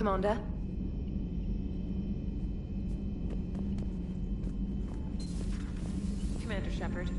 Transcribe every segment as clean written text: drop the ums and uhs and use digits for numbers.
Commander? Commander Shepard.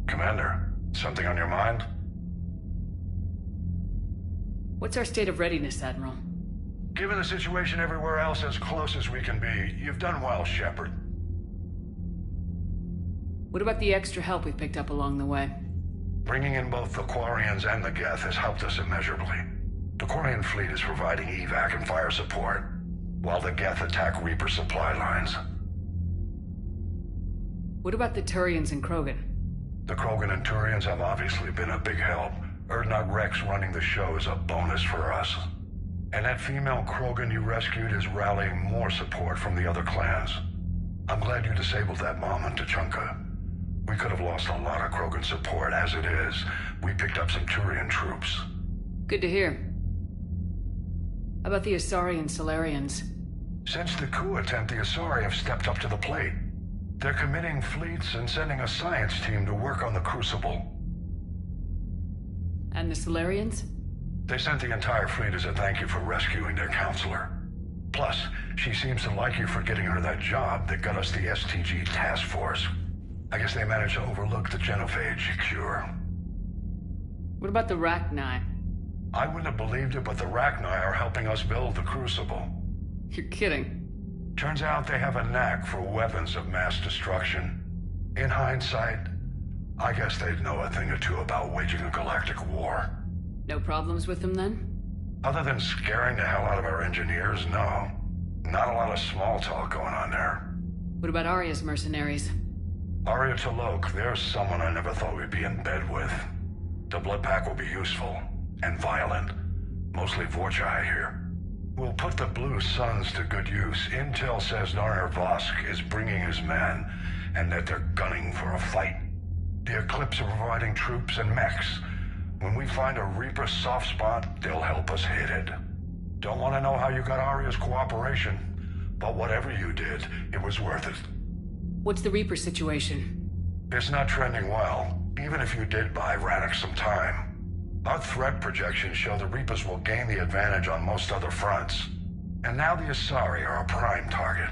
Commander, something on your mind? What's our state of readiness, Admiral? Given the situation everywhere else, as close as we can be, you've done well, Shepard. What about the extra help we picked up along the way? Bringing in both the Quarians and the Geth has helped us immeasurably. The Quarian fleet is providing evac and fire support, while the Geth attack Reaper supply lines. What about the Turians and Krogan? The Krogan and Turians have obviously been a big help. Urdnot Rex running the show is a bonus for us. And that female Krogan you rescued is rallying more support from the other clans. I'm glad you disabled that mom in Tuchanka. We could have lost a lot of Krogan support. As it is, we picked up some Turian troops. Good to hear. How about the Asari and Solarians? Since the coup attempt, the Asari have stepped up to the plate. They're committing fleets and sending a science team to work on the Crucible. And the Solarians? They sent the entire fleet as a thank you for rescuing their counselor. Plus, she seems to like you for getting her that job that got us the STG task force. I guess they managed to overlook the genophage cure. What about the Rachni? I wouldn't have believed it, but the Rachni are helping us build the Crucible. You're kidding. Turns out they have a knack for weapons of mass destruction. In hindsight, I guess they'd know a thing or two about waging a galactic war. No problems with them then? Other than scaring the hell out of our engineers, no. Not a lot of small talk going on there. What about Arya's mercenaries? Arya T'Loak, there's someone I never thought we'd be in bed with. The Blood Pack will be useful, and violent. Mostly Vorcha, I hear. We'll put the Blue Suns to good use. Intel says Narmer Vosk is bringing his men, and that they're gunning for a fight. The Eclipse are providing troops and mechs. When we find a Reaper soft spot, they'll help us hit it. Don't want to know how you got Arya's cooperation, but whatever you did, it was worth it. What's the Reaper situation? It's not trending well, even if you did buy Radix some time. Our threat projections show the Reapers will gain the advantage on most other fronts. And now the Asari are a prime target.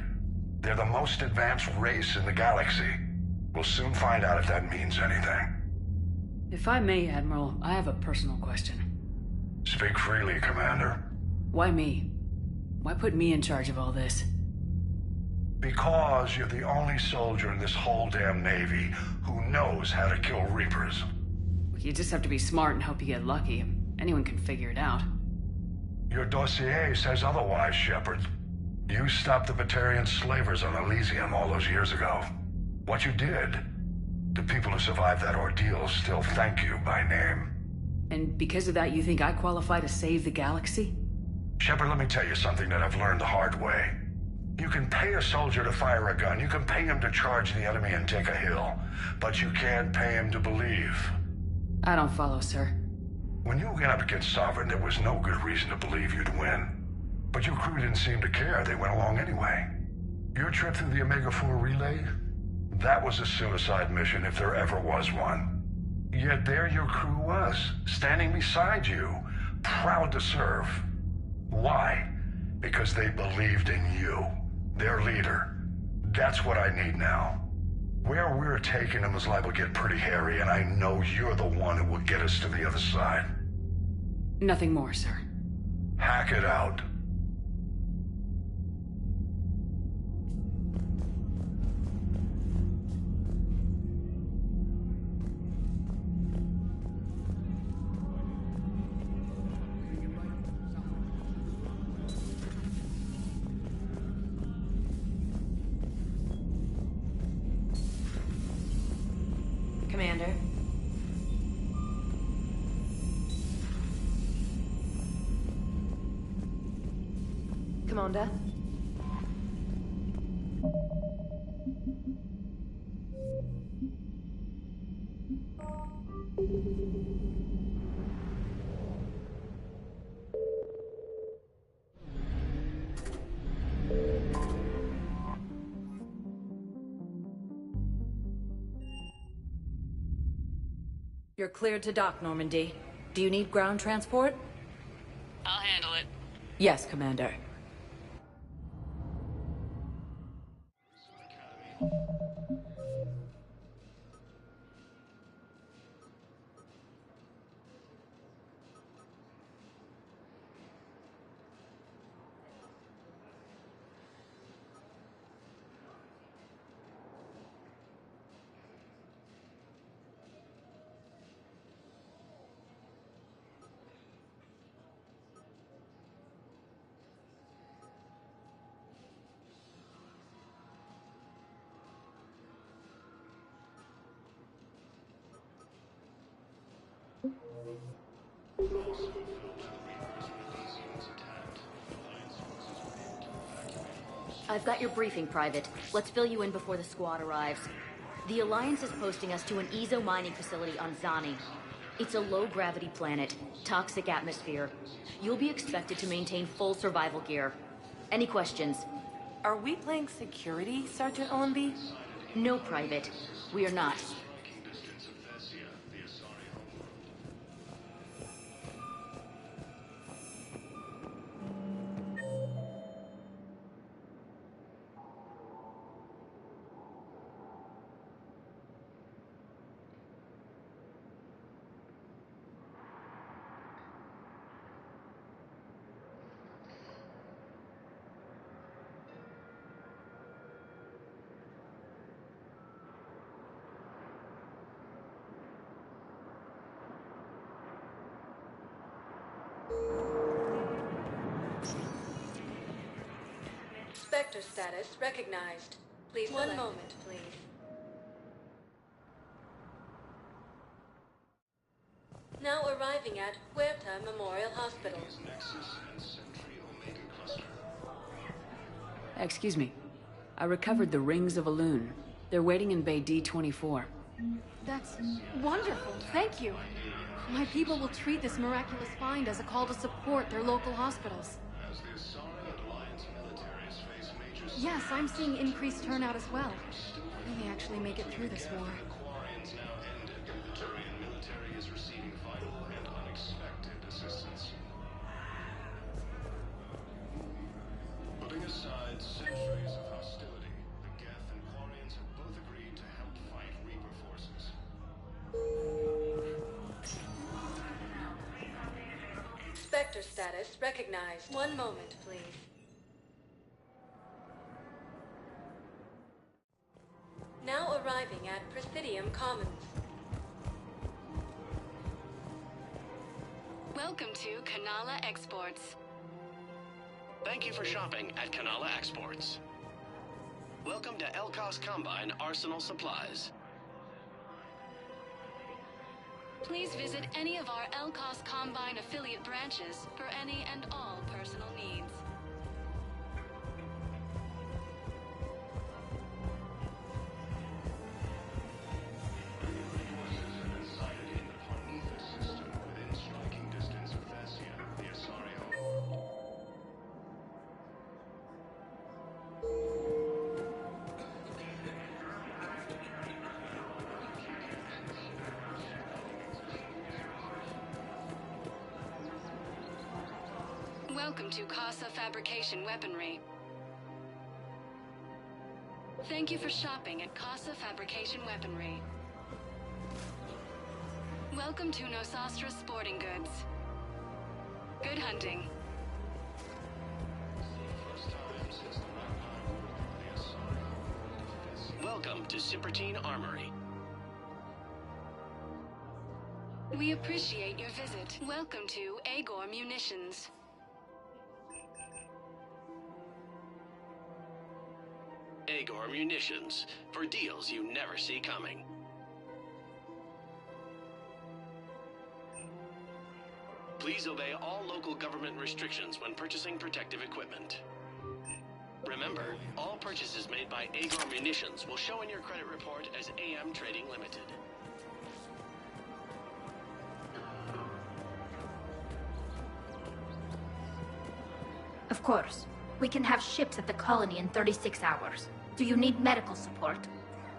They're the most advanced race in the galaxy. We'll soon find out if that means anything. If I may, Admiral, I have a personal question. Speak freely, Commander. Why me? Why put me in charge of all this? Because you're the only soldier in this whole damn Navy who knows how to kill Reapers. You just have to be smart and hope you get lucky. Anyone can figure it out. Your dossier says otherwise, Shepard. You stopped the Batarian slavers on Elysium all those years ago. What you did, the people who survived that ordeal still thank you by name. And because of that, you think I qualify to save the galaxy? Shepard, let me tell you something that I've learned the hard way. You can pay a soldier to fire a gun, you can pay him to charge the enemy and take a hill, but you can't pay him to believe. I don't follow, sir. When you went up against Sovereign, there was no good reason to believe you'd win. But your crew didn't seem to care. They went along anyway. Your trip through the Omega-4 relay? That was a suicide mission if there ever was one. Yet there your crew was, standing beside you, proud to serve. Why? Because they believed in you. Their leader. That's what I need now. Where we're taking them is liable to get pretty hairy, and I know you're the one who will get us to the other side. Nothing more, sir. Hack it out. Commander. Commander. You're cleared to dock, Normandy. Do you need ground transport? I'll handle it. Yes, Commander. I've got your briefing, Private. Let's fill you in before the squad arrives. The Alliance is posting us to an Ezo mining facility on Zani. It's a low-gravity planet, toxic atmosphere. You'll be expected to maintain full survival gear. Any questions? Are we playing security, Sergeant Allenby? No, Private. We are not. Spectre status recognized. Please, one moment, please. Now arriving at Huerta Memorial Hospital. Excuse me. I recovered the rings of Elune. They're waiting in Bay D-24. That's wonderful. Thank you. My people will treat this miraculous find as a call to support their local hospitals. Yes, I'm seeing increased turnout as well. We may actually make it through this war. Putting aside centuries of hostility, the Geth and Quarians have both agreed to help fight Reaper forces. Spectre status recognized. One moment, please. Now arriving at Presidium Commons. Welcome to Kanala Exports. Thank you for shopping at Kanala Exports. Welcome to Elkos Combine Arsenal Supplies. Please visit any of our Elkos Combine affiliate branches for any and all personal needs. Welcome to Casa Fabrication Weaponry. Thank you for shopping at Casa Fabrication Weaponry. Welcome to Nosastra Sporting Goods. Good hunting. Welcome to Supertine Armory. We appreciate your visit. Welcome to Agor Munitions. Agor Munitions, for deals you never see coming. Please obey all local government restrictions when purchasing protective equipment. Remember, all purchases made by Agor Munitions will show in your credit report as AM Trading Limited. Of course. We can have ships at the colony in 36 hours. Do you need medical support?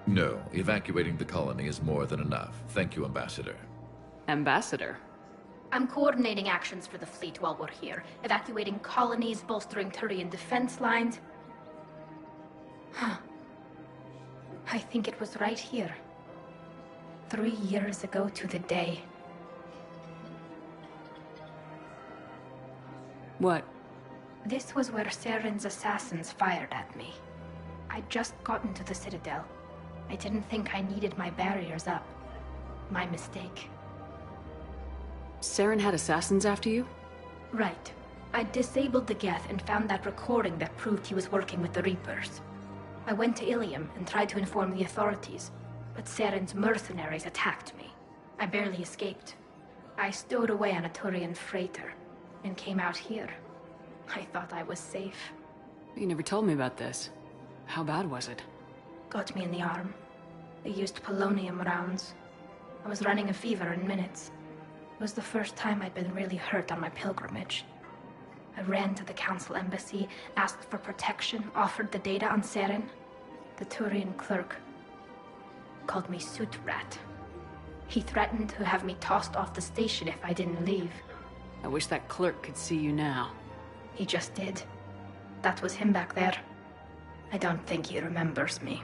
No, evacuating the colony is more than enough. Thank you, Ambassador. Ambassador? I'm coordinating actions for the fleet while we're here. Evacuating colonies, bolstering Turian defense lines. I think it was right here. 3 years ago to the day. What? This was where Saren's assassins fired at me. I'd just gotten to the Citadel. I didn't think I needed my barriers up. My mistake. Saren had assassins after you? Right. I disabled the Geth and found that recording that proved he was working with the Reapers. I went to Ilium and tried to inform the authorities, but Saren's mercenaries attacked me. I barely escaped. I stowed away on a Turian freighter and came out here. I thought I was safe. You never told me about this. How bad was it? Got me in the arm. They used polonium rounds. I was running a fever in minutes. It was the first time I'd been really hurt on my pilgrimage. I ran to the Council embassy, asked for protection, offered the data on Saren. The Turian clerk called me Soot Rat. He threatened to have me tossed off the station if I didn't leave. I wish that clerk could see you now. He just did. That was him back there. I don't think he remembers me.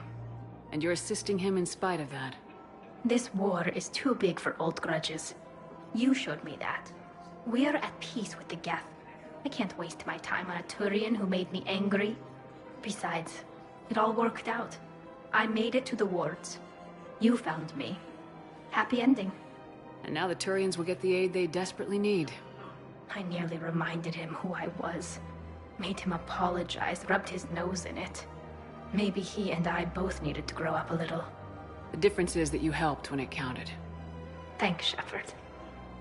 And you're assisting him in spite of that. This war is too big for old grudges. You showed me that. We're at peace with the Geth. I can't waste my time on a Turian who made me angry. Besides, it all worked out. I made it to the wards. You found me. Happy ending. And now the Turians will get the aid they desperately need. I nearly reminded him who I was. Made him apologize, rubbed his nose in it. Maybe he and I both needed to grow up a little. The difference is that you helped when it counted. Thanks, Shepard.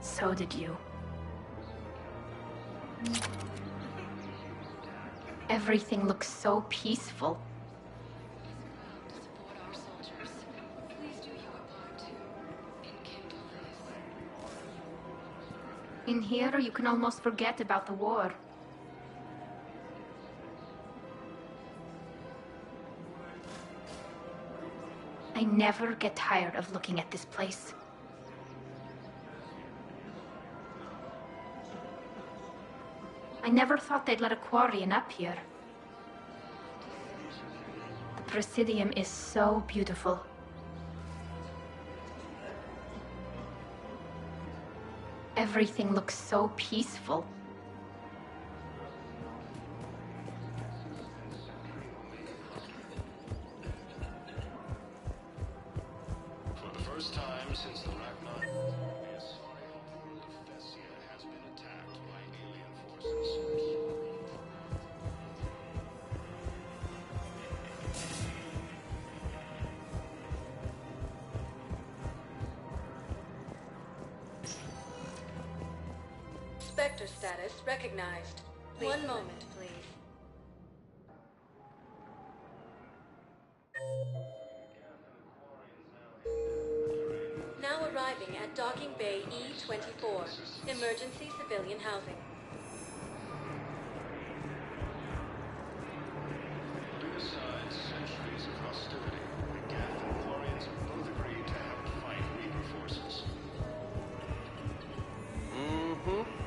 So did you. Everything looks so peaceful. In here, you can almost forget about the war. I never get tired of looking at this place. I never thought they'd let a Quarian up here. The Presidium is so beautiful. Everything looks so peaceful. For the first time since the Ragnar, the Asarian world of Thessia has been attacked by alien forces. Spectre status recognized. One moment, please. Now arriving at Docking Bay E-24, emergency civilian housing. Besides centuries of hostility, the Geth and Quarians have both agreed to have a fight Reaper forces.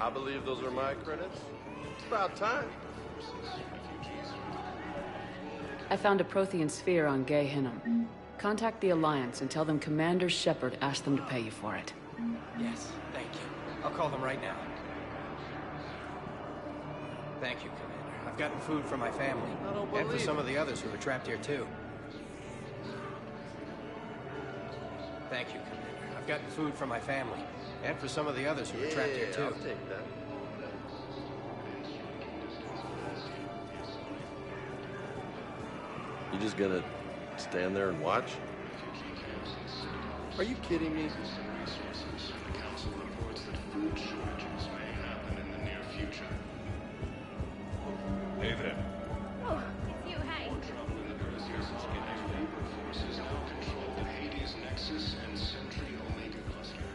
I believe those are my credits. It's about time. I found a Prothean sphere on Gay Hinnom. Contact the Alliance and tell them Commander Shepard asked them to pay you for it. Yes, thank you. I'll call them right now. Thank you, Commander. I've gotten food for my family. And for some of the others who are trapped here, too. Thank you, Commander. I've gotten food for my family. And for some of the others who are trapped here, too. I'll take that. You just gonna stand there and watch? Are you kidding me? The council reports that food shortages may happen in the near future. Hey there. Oh, it's you, hey. More trouble in the Perseus. Reaper forces now control the Hades Nexus and Sentry Omega cluster.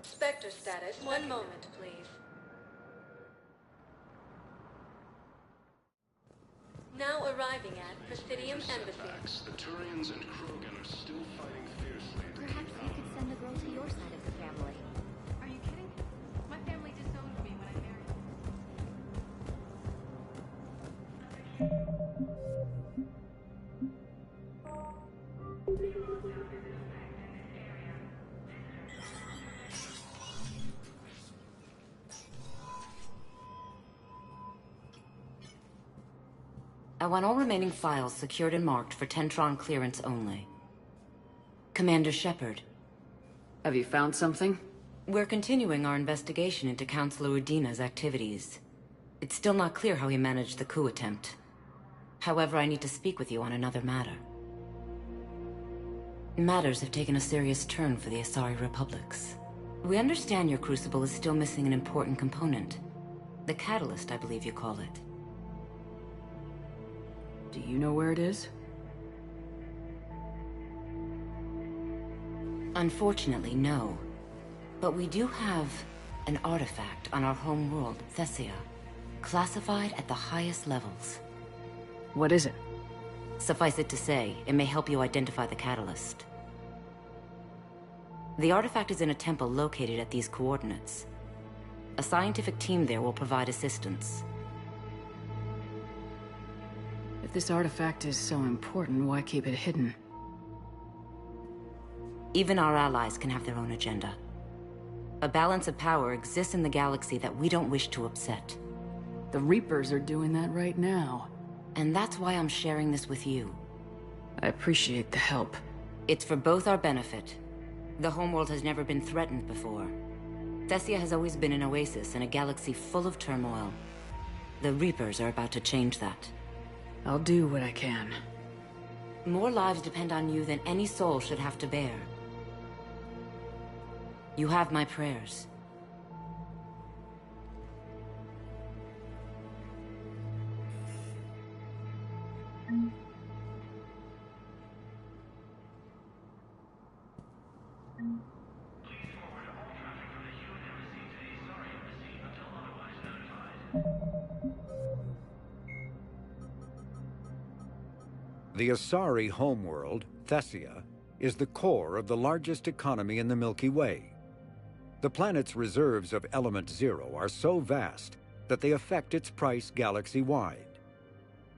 Spectre status. One moment, please. Now arriving at Presidium Embassy. The Turians and Krogan are still fighting fiercely. Perhaps you could send the girl to your side of the family. Are you kidding? My family disowned me when I married. I want all remaining files secured and marked for Tentron clearance only. Commander Shepard. Have you found something? We're continuing our investigation into Councilor Udina's activities. It's still not clear how he managed the coup attempt. However, I need to speak with you on another matter. Matters have taken a serious turn for the Asari Republics. We understand your Crucible is still missing an important component. The catalyst, I believe you call it. Do you know where it is? Unfortunately, no. But we do have an artifact on our home world, Thessia, classified at the highest levels. What is it? Suffice it to say, it may help you identify the catalyst. The artifact is in a temple located at these coordinates. A scientific team there will provide assistance. If this artifact is so important, why keep it hidden? Even our allies can have their own agenda. A balance of power exists in the galaxy that we don't wish to upset. The Reapers are doing that right now. And that's why I'm sharing this with you. I appreciate the help. It's for both our benefit. The homeworld has never been threatened before. Thessia has always been an oasis in a galaxy full of turmoil. The Reapers are about to change that. I'll do what I can. More lives depend on you than any soul should have to bear. You have my prayers. The Asari homeworld, Thessia, is the core of the largest economy in the Milky Way. The planet's reserves of Element Zero are so vast that they affect its price galaxy-wide.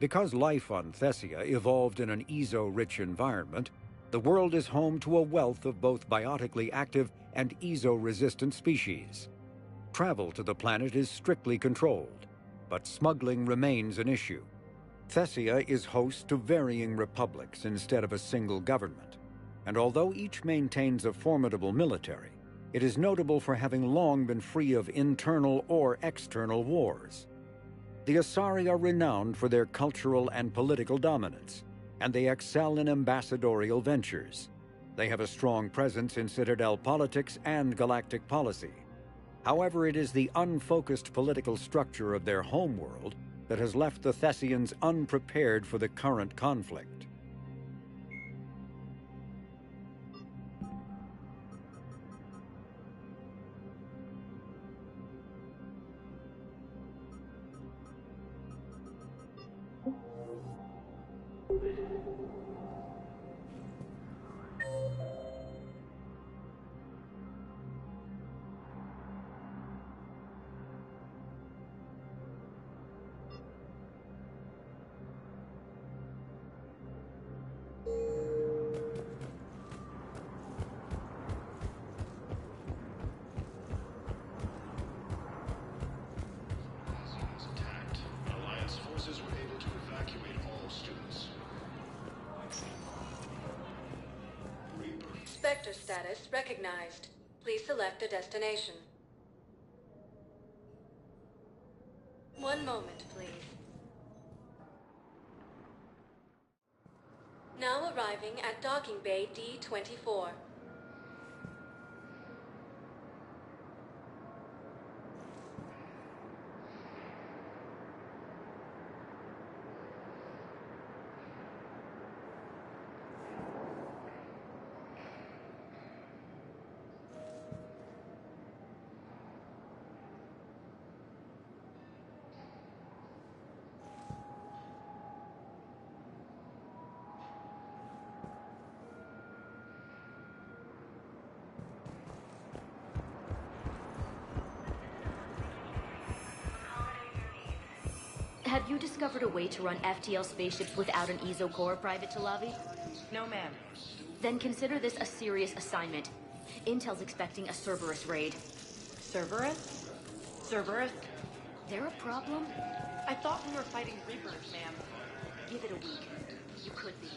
Because life on Thessia evolved in an Ezo-rich environment, the world is home to a wealth of both biotically active and Ezo-resistant species. Travel to the planet is strictly controlled, but smuggling remains an issue. Thessia is host to varying republics instead of a single government, and although each maintains a formidable military, it is notable for having long been free of internal or external wars. The Asari are renowned for their cultural and political dominance, and they excel in ambassadorial ventures. They have a strong presence in Citadel politics and galactic policy. However, it is the unfocused political structure of their homeworld that has left the Thessians unprepared for the current conflict. Spectre status recognized. Please select a destination. One moment, please. Now arriving at Docking Bay D-24. Have you discovered a way to run FTL spaceships without an EZO core, Private Talavi? No, ma'am. Then consider this a serious assignment. Intel's expecting a Cerberus raid. Cerberus? Cerberus? They're a problem? I thought we were fighting Reapers, ma'am. Give it a week. You could be.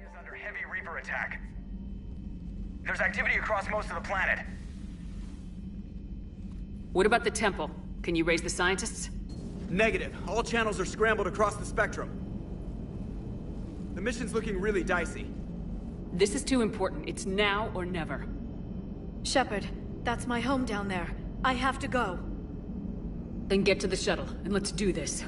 Is under heavy Reaper attack. There's activity across most of the planet. What about the temple? Can you raise the scientists? Negative. All channels are scrambled across the spectrum. The mission's looking really dicey. This is too important. It's now or never. Shepard, that's my home down there. I have to go. Then get to the shuttle, and let's do this.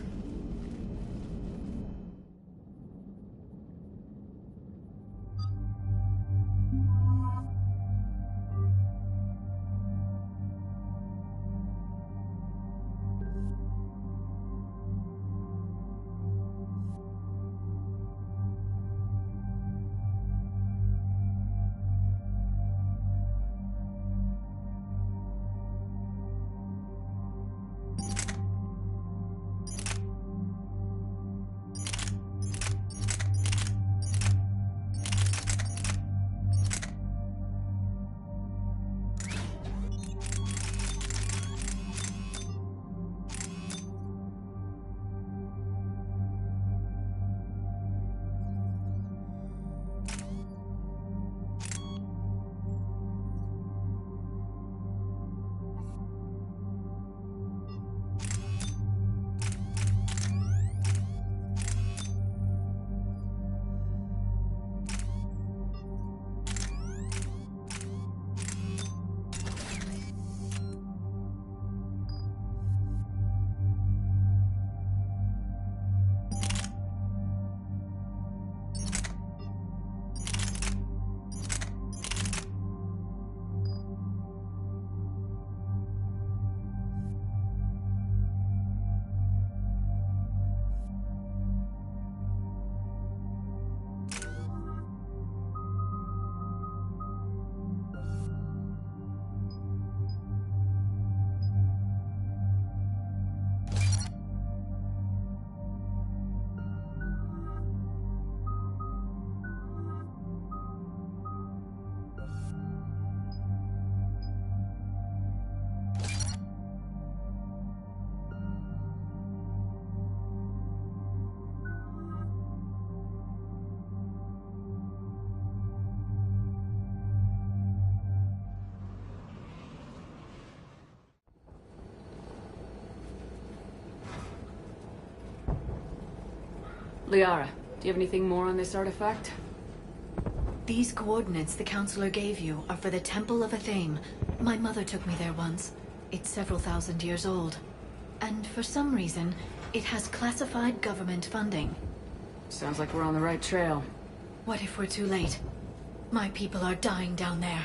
Liara, do you have anything more on this artifact? These coordinates the Counselor gave you are for the Temple of Athame. My mother took me there once. It's several thousand years old. And for some reason, it has classified government funding. Sounds like we're on the right trail. What if we're too late? My people are dying down there.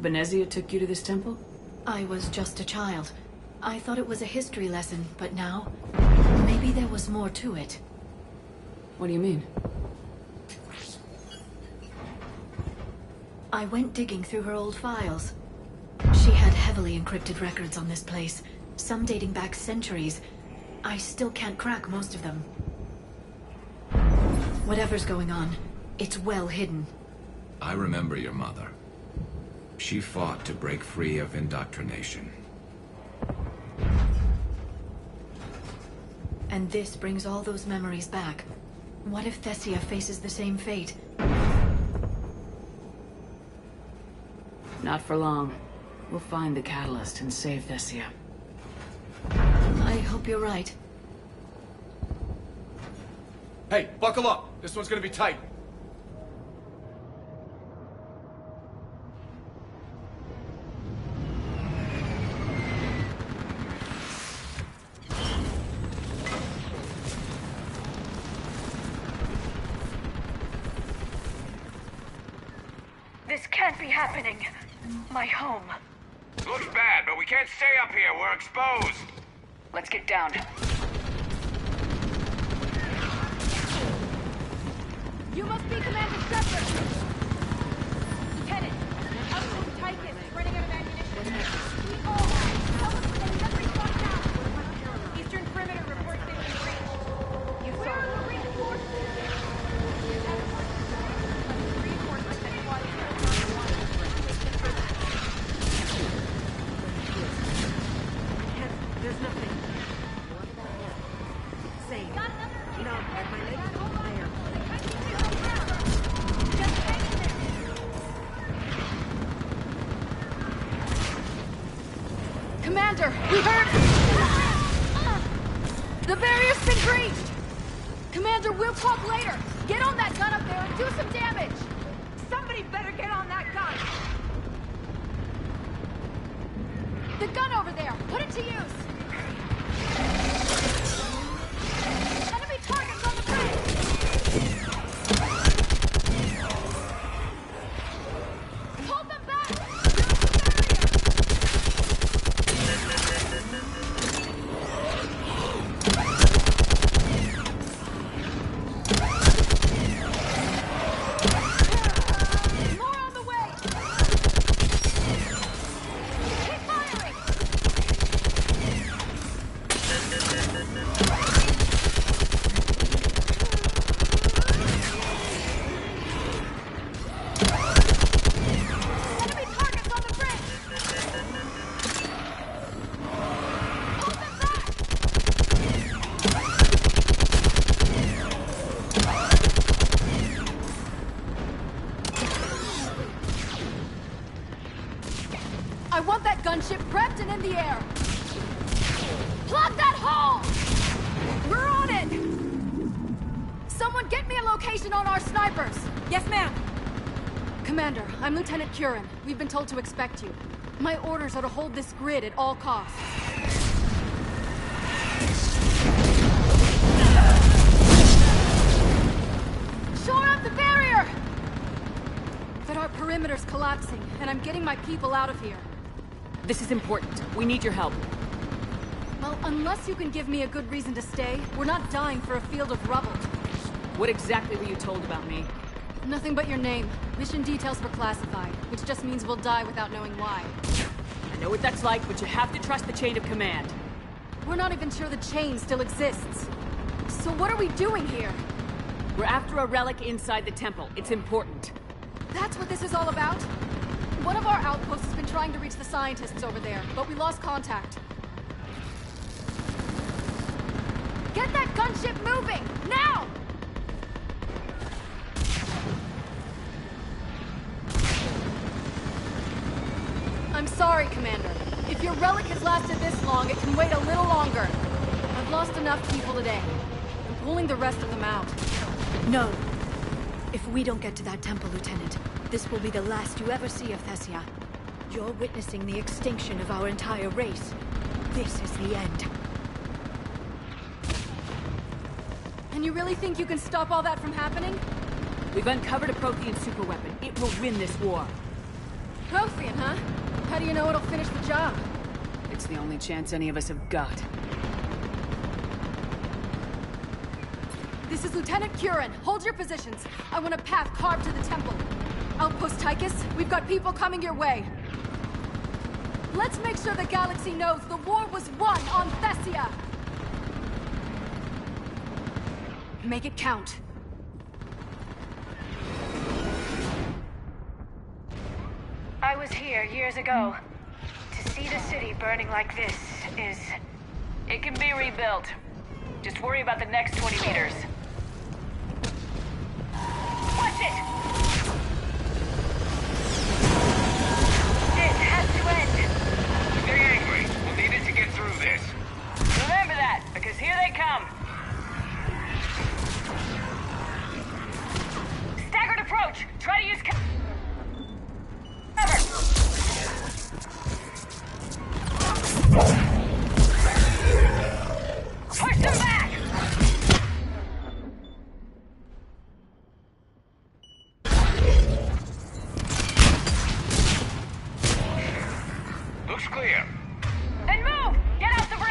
Benezia took you to this temple? I was just a child. I thought it was a history lesson, but now, maybe there was more to it. What do you mean? I went digging through her old files. She had heavily encrypted records on this place, some dating back centuries. I still can't crack most of them. Whatever's going on, it's well hidden. I remember your mother. She fought to break free of indoctrination. And this brings all those memories back. What if Thessia faces the same fate? Not for long. We'll find the catalyst and save Thessia. I hope you're right. Hey, buckle up! This one's gonna be tight. This can't be happening. My home. Looks bad, but we can't stay up here. We're exposed. Let's get down. You must be Commander Shepard! Lieutenant, Outpost Titan is running out of ammunition. We all help us with any other response now! Eastern perimeter reports they've been breached. You saw the reinforcements? Reinforcements that squad there's nothing. Same. No, my leg is over there. Commander, we heard... The barrier's been breached! Commander, we'll talk later. Get on that gun up there and do some damage! Somebody better get on that gun! The gun over there! Put it to use! Enemy targets on the bridge! Hold them back! More on the way! Keep firing! Enemy targets on the bridge! Hold them back! I want that gunship prepped and in the air! Plug that hole! We're on it! Someone get me a location on our snipers! Yes, ma'am. Commander, I'm Lieutenant Curran. We've been told to expect you. My orders are to hold this grid at all costs. Shore up the barrier! But our perimeter's collapsing, and I'm getting my people out of here. This is important. We need your help. Well, unless you can give me a good reason to stay, we're not dying for a field of rubble. What exactly were you told about me? Nothing but your name. Mission details were classified, which just means we'll die without knowing why. I know what that's like, but you have to trust the chain of command. We're not even sure the chain still exists. So what are we doing here? We're after a relic inside the temple. It's important. That's what this is all about? One of our outposts has been trying to reach the scientists over there, but we lost contact. Get that gunship moving! Now! I'm sorry, Commander. If your relic has lasted this long, it can wait a little longer. I've lost enough people today. I'm pulling the rest of them out. No. If we don't get to that temple, Lieutenant, this will be the last you ever see of Thessia. You're witnessing the extinction of our entire race. This is the end. And you really think you can stop all that from happening? We've uncovered a Prothean superweapon. It will win this war. Prothean, huh? How do you know it'll finish the job? It's the only chance any of us have got. This is Lieutenant Curran. Hold your positions. I want a path carved to the temple. Outpost Tychus, we've got people coming your way. Let's make sure the galaxy knows the war was won on Thessia. Make it count. I was here years ago. To see the city burning like this is... It can be rebuilt. Just worry about the next 20 meters. Watch it! This has to end. Stay angry. We'll need it to get through this. Remember that, because here they come. Staggered approach. Try to use cover. Push them back! Looks clear. Then move! Get out the bridge!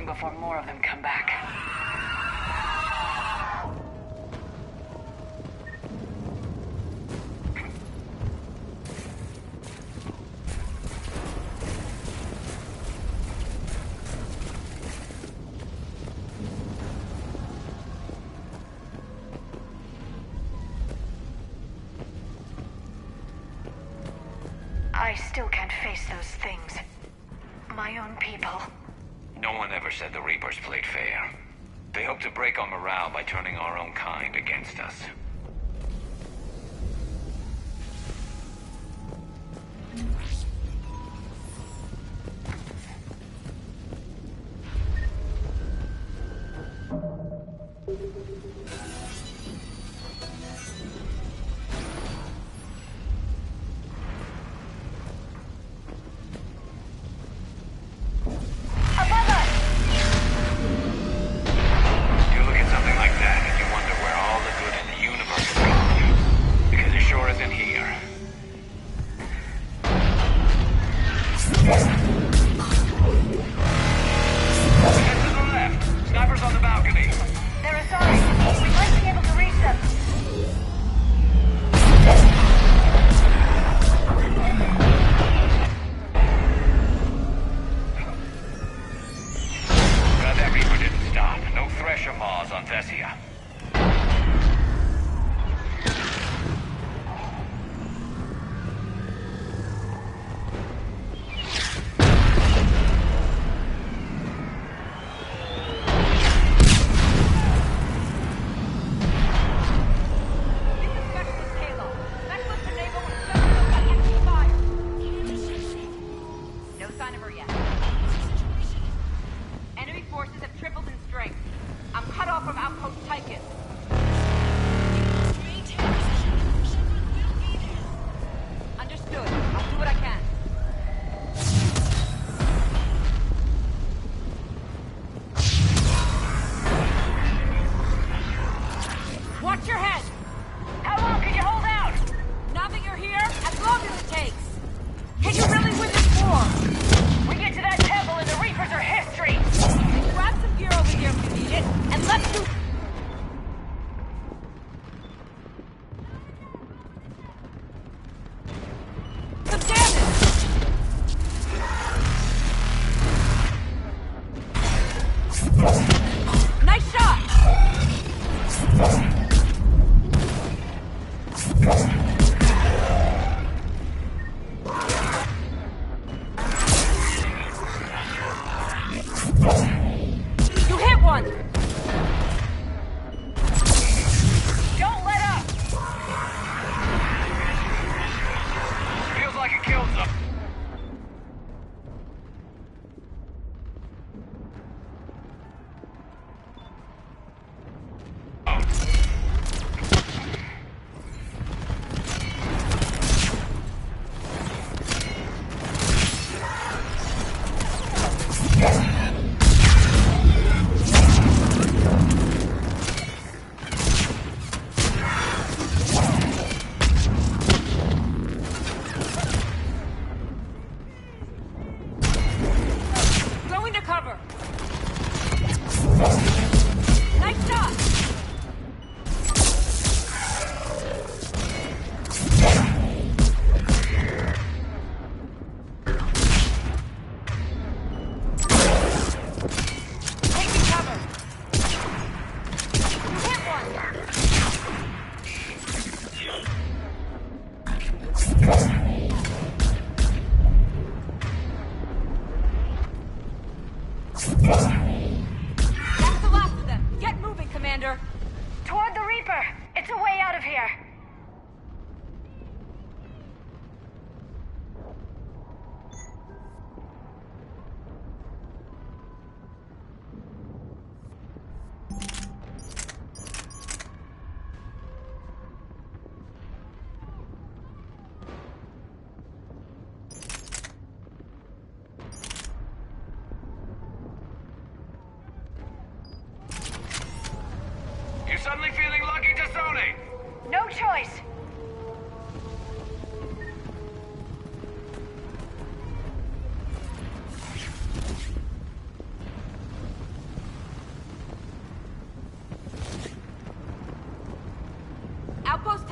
moving before more of them come back. I still can't face those things. My own people. No one ever said the Reapers played fair. They hope to break our morale by turning our own kind against us.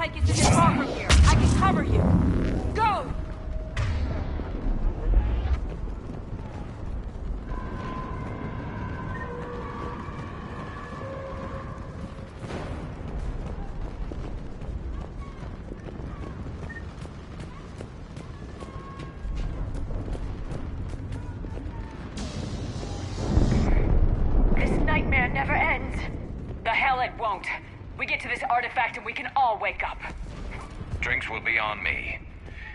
Tychus isn't far from here. I can cover you. Go! This nightmare never ends. The hell it won't. We get to this artifact and we can all wake up. Drinks will be on me.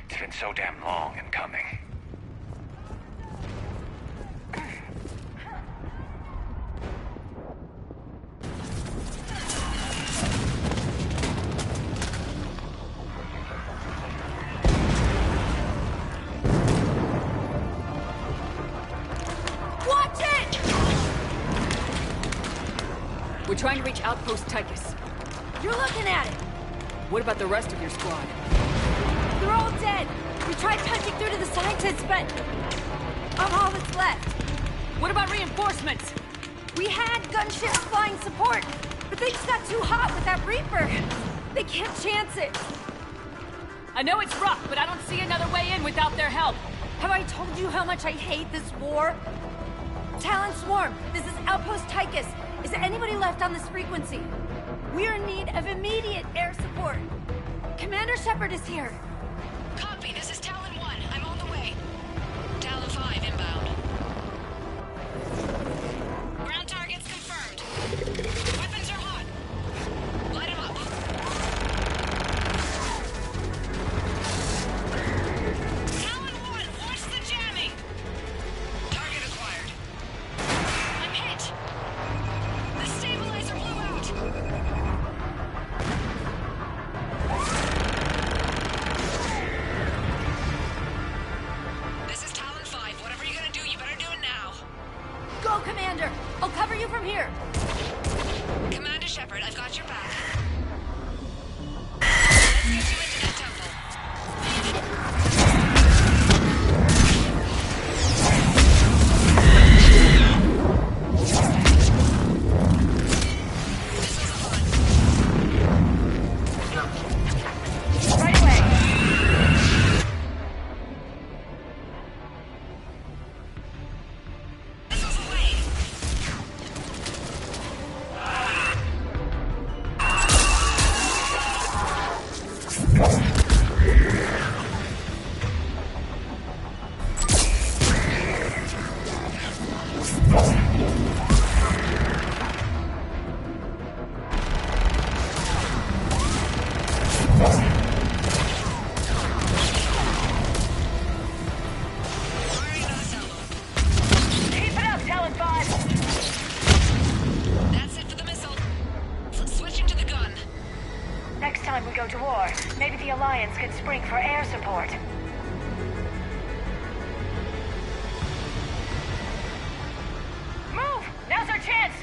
It's been so damn long in coming. Watch it! We're trying to reach Outpost Tychus. You're looking at it! What about the rest of your squad? They're all dead! We tried punching through to the scientists, but... I'm all that's left. What about reinforcements? We had gunships flying support, but things got too hot with that Reaper. They can't chance it. I know it's rough, but I don't see another way in without their help. Have I told you how much I hate this war? Talon Swarm, this is Outpost Tychus. Is there anybody left on this frequency? We're in need of immediate air support. Commander Shepard is here. Copy, this is Talon 1. I'm on the way. Talon 5 inbound. Ground targets confirmed. Weapons are hot. Light 'em up. Talon 1, watch the jamming! Target acquired. I'm hit! The stabilizer blew out! This is Talon 5. Whatever you're gonna do, you better do it now. Go, Commander! I'll cover you from here. Commander Shepard, I've got your back. Let's get you into that temple. Right away. Missiles away. Keep it up, Talon 5! That's it for the missile. Switching to the gun. Next time we go to war, maybe the Alliance can spring for air support. Move! Now's our chance!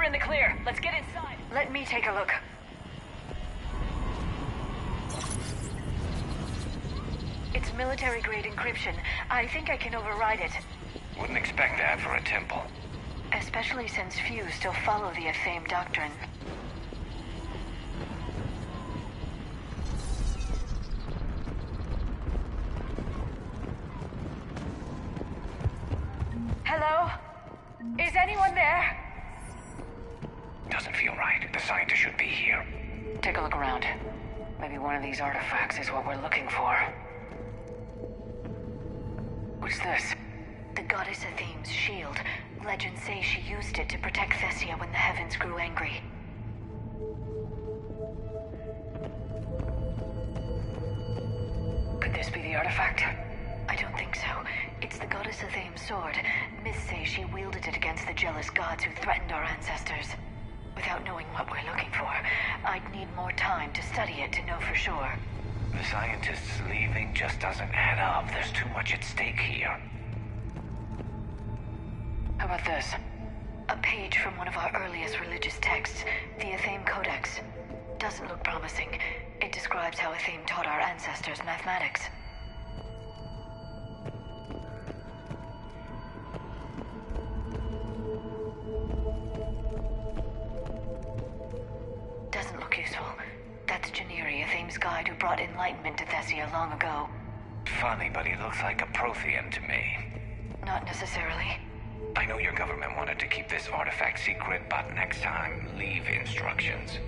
We're in the clear. Let's get inside. Let me take a look. It's military-grade encryption. I think I can override it. Wouldn't expect that for a temple. Especially since few still follow the Athame doctrine. Hello? Is anyone there? Doesn't feel right. The scientist should be here. Take a look around. Maybe one of these artifacts is what we're looking for. What's this? The goddess Athame's shield. Legends say she used it to protect Thessia when the heavens grew angry. Could this be the artifact? I don't think so. It's the goddess Athame's sword. Myths say she wielded it against the jealous gods who threatened our ancestors. Without knowing what we're looking for, I'd need more time to study it to know for sure. The scientist's leaving just doesn't add up. There's too much at stake here. How about this? A page from one of our earliest religious texts, the Athame Codex. Doesn't look promising. It describes how Athame taught our ancestors mathematics. Doesn't look useful. That's Janiri, Athame's guide who brought enlightenment to Thessia long ago. Funny, but he looks like a Prothean to me. Not necessarily. I know your government wanted to keep this artifact secret, but next time, leave instructions.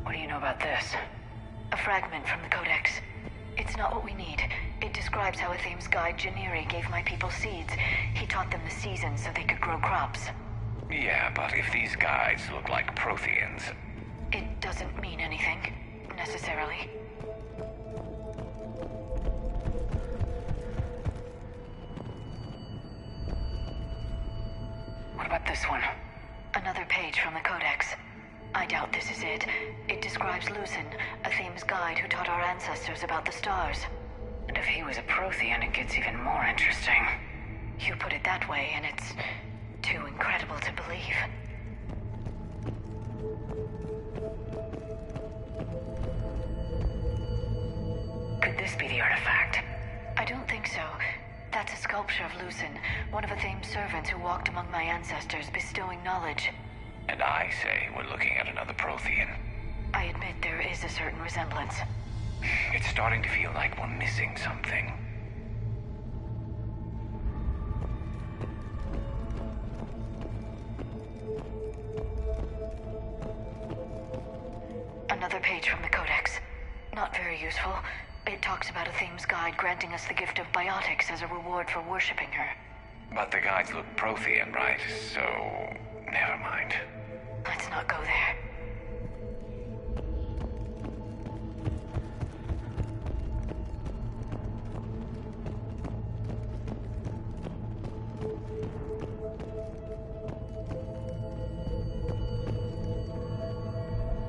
What do you know about this? A fragment from the Codex. It's not what we need. It describes how Athame's guide Janiri gave my people seeds. He taught them the seasons so they could grow crops. Yeah, but if these guides look like Protheans... It doesn't mean anything, necessarily. What about this one? Another page from the Codex. I doubt this is it. It describes Lucen, Athame's guide who taught our ancestors about the stars. And if he was a Prothean, it gets even more interesting. You put it that way, and it's too incredible to believe. Could this be the artifact? I don't think so. That's a sculpture of Lucen, one of Athame's servants who walked among my ancestors, bestowing knowledge. And I say we're looking at another Prothean. I admit there is a certain resemblance. It's starting to feel like we're missing something. Another page from the Codex. Not very useful. It talks about Athame's guide granting us the gift of biotics as a reward for worshipping her. But the guides look Prothean, right? So... never mind. Let's not go there.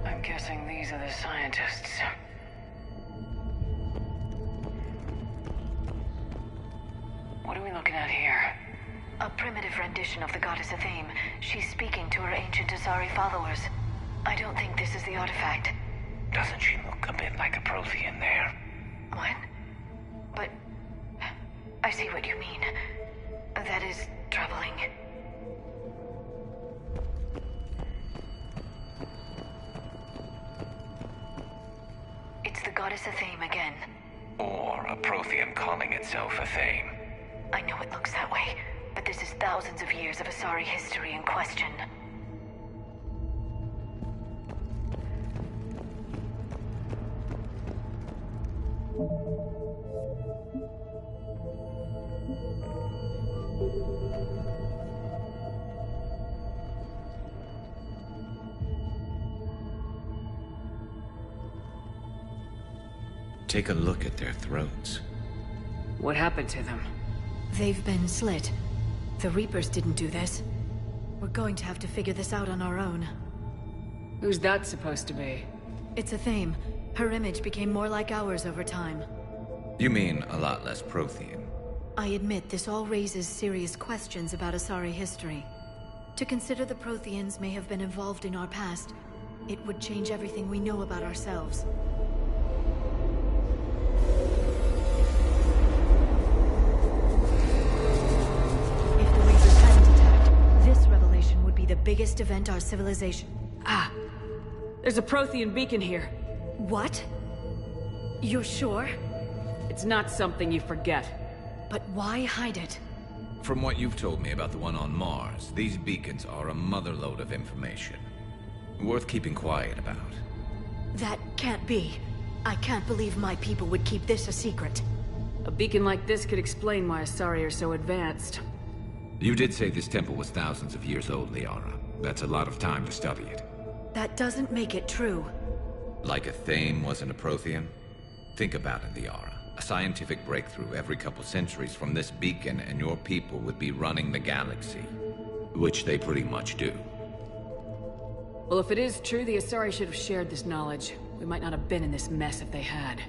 I'm guessing these are the scientists. What are we looking at here? A primitive rendition of the goddess Athame. She's speaking to her ancient Asari followers. I don't think this is the artifact. Doesn't she look a bit like a Prothean there? What? But... I see what you mean. That is troubling. It's the goddess Athame again. Or a Prothean calling itself Athame. I know it looks that way, but this is thousands of years of Asari history in question. Take a look at their throats. What happened to them? They've been slit. The Reapers didn't do this. We're going to have to figure this out on our own. Who's that supposed to be? It's Athame. Her image became more like ours over time. You mean a lot less Prothean? I admit this all raises serious questions about Asari history. To consider the Protheans may have been involved in our past, it would change everything we know about ourselves. If the Reapers hadn't attacked, this revelation would be the biggest event our civilization... Ah! There's a Prothean beacon here. What? You're sure? It's not something you forget. But why hide it? From what you've told me about the one on Mars, these beacons are a motherlode of information. Worth keeping quiet about. That can't be. I can't believe my people would keep this a secret. A beacon like this could explain why Asari are so advanced. You did say this temple was thousands of years old, Liara. That's a lot of time to study it. That doesn't make it true. Like a Thame wasn't a Prothean? Think about it, Liara. A scientific breakthrough every couple centuries from this beacon and your people would be running the galaxy. Which they pretty much do. Well, if it is true, the Asari should have shared this knowledge. We might not have been in this mess if they had.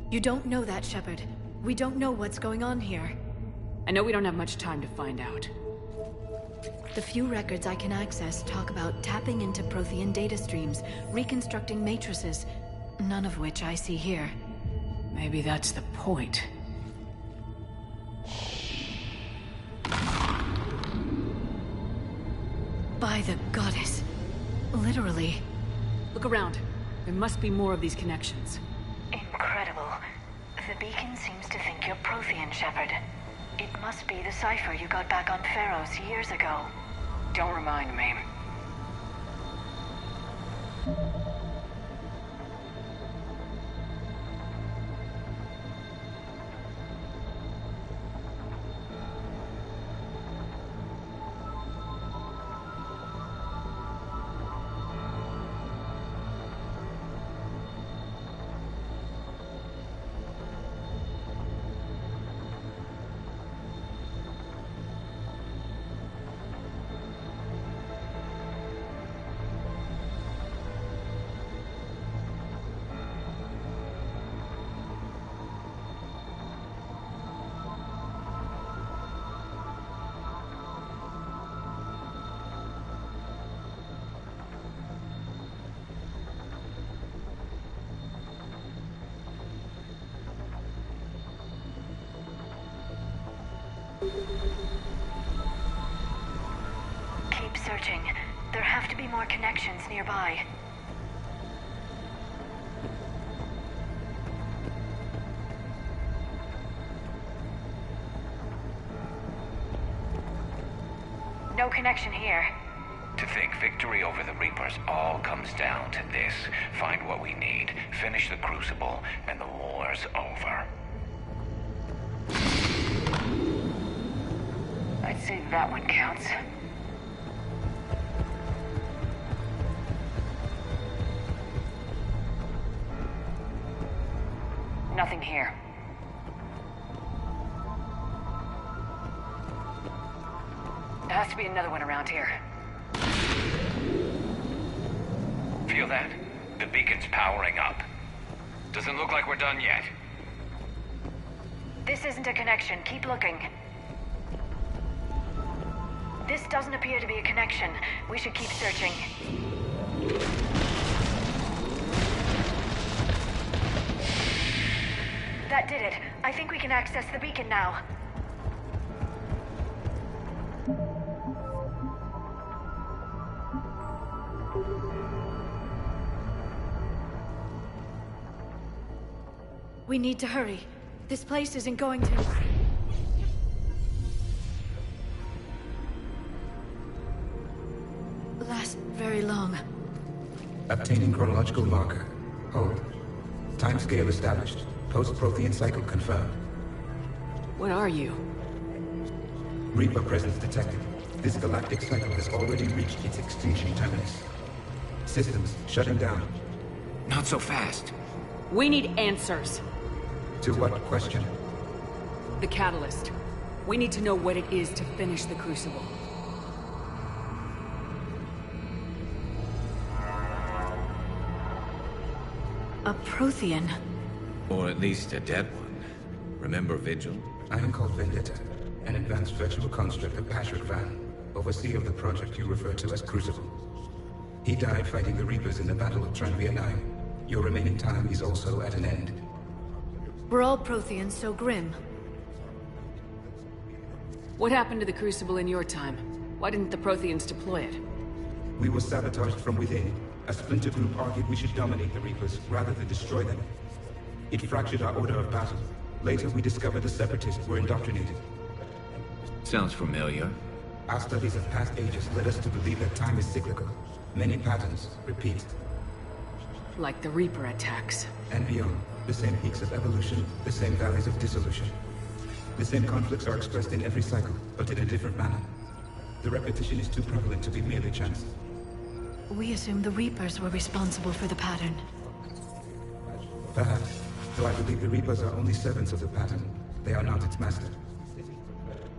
You don't know that, Shepard. We don't know what's going on here. I know we don't have much time to find out. The few records I can access talk about tapping into Prothean data streams, reconstructing matrices, none of which I see here. Maybe that's the point. By the goddess. Literally. Look around. There must be more of these connections. Incredible. The beacon seems to think you're Prothean, Shepard. It must be the cipher you got back on Pharos years ago. Don't remind me. Keep searching. There have to be more connections nearby. No connection here. To think victory over the Reapers all comes down to this. Find what we need, finish the Crucible, and the war's over. I'd say that one counts. Nothing here. There has to be another one around here. Feel that? The beacon's powering up. Doesn't look like we're done yet. This isn't a connection. Keep looking. This doesn't appear to be a connection. We should keep searching. That did it. I think we can access the beacon now. We need to hurry. This place isn't going to... last very long. Obtaining chronological marker. Hold. Timescale established. Post-Prothean cycle confirmed. What are you? Reaper presence detected. This galactic cycle has already reached its extinction terminus. Systems shutting down. Not so fast. We need answers. To what question? The catalyst. We need to know what it is to finish the Crucible. A Prothean. Or at least a dead one. Remember Vigil? I am called Vendetta, an advanced virtual construct of Patrick Van, overseer of the project you refer to as Crucible. He died fighting the Reapers in the Battle of Tranvia 9. Your remaining time is also at an end. Were all Protheans so grim? What happened to the Crucible in your time? Why didn't the Protheans deploy it? We were sabotaged from within. A splinter group argued we should dominate the Reapers rather than destroy them. It fractured our order of battle. Later, we discovered the Separatists were indoctrinated. Sounds familiar. Our studies of past ages led us to believe that time is cyclical. Many patterns repeat. Like the Reaper attacks. And beyond. The same peaks of evolution, the same valleys of dissolution. The same conflicts are expressed in every cycle, but in a different manner. The repetition is too prevalent to be merely chance. We assumed the Reapers were responsible for the pattern. Perhaps. Though I believe the Reapers are only servants of the pattern. They are not its master.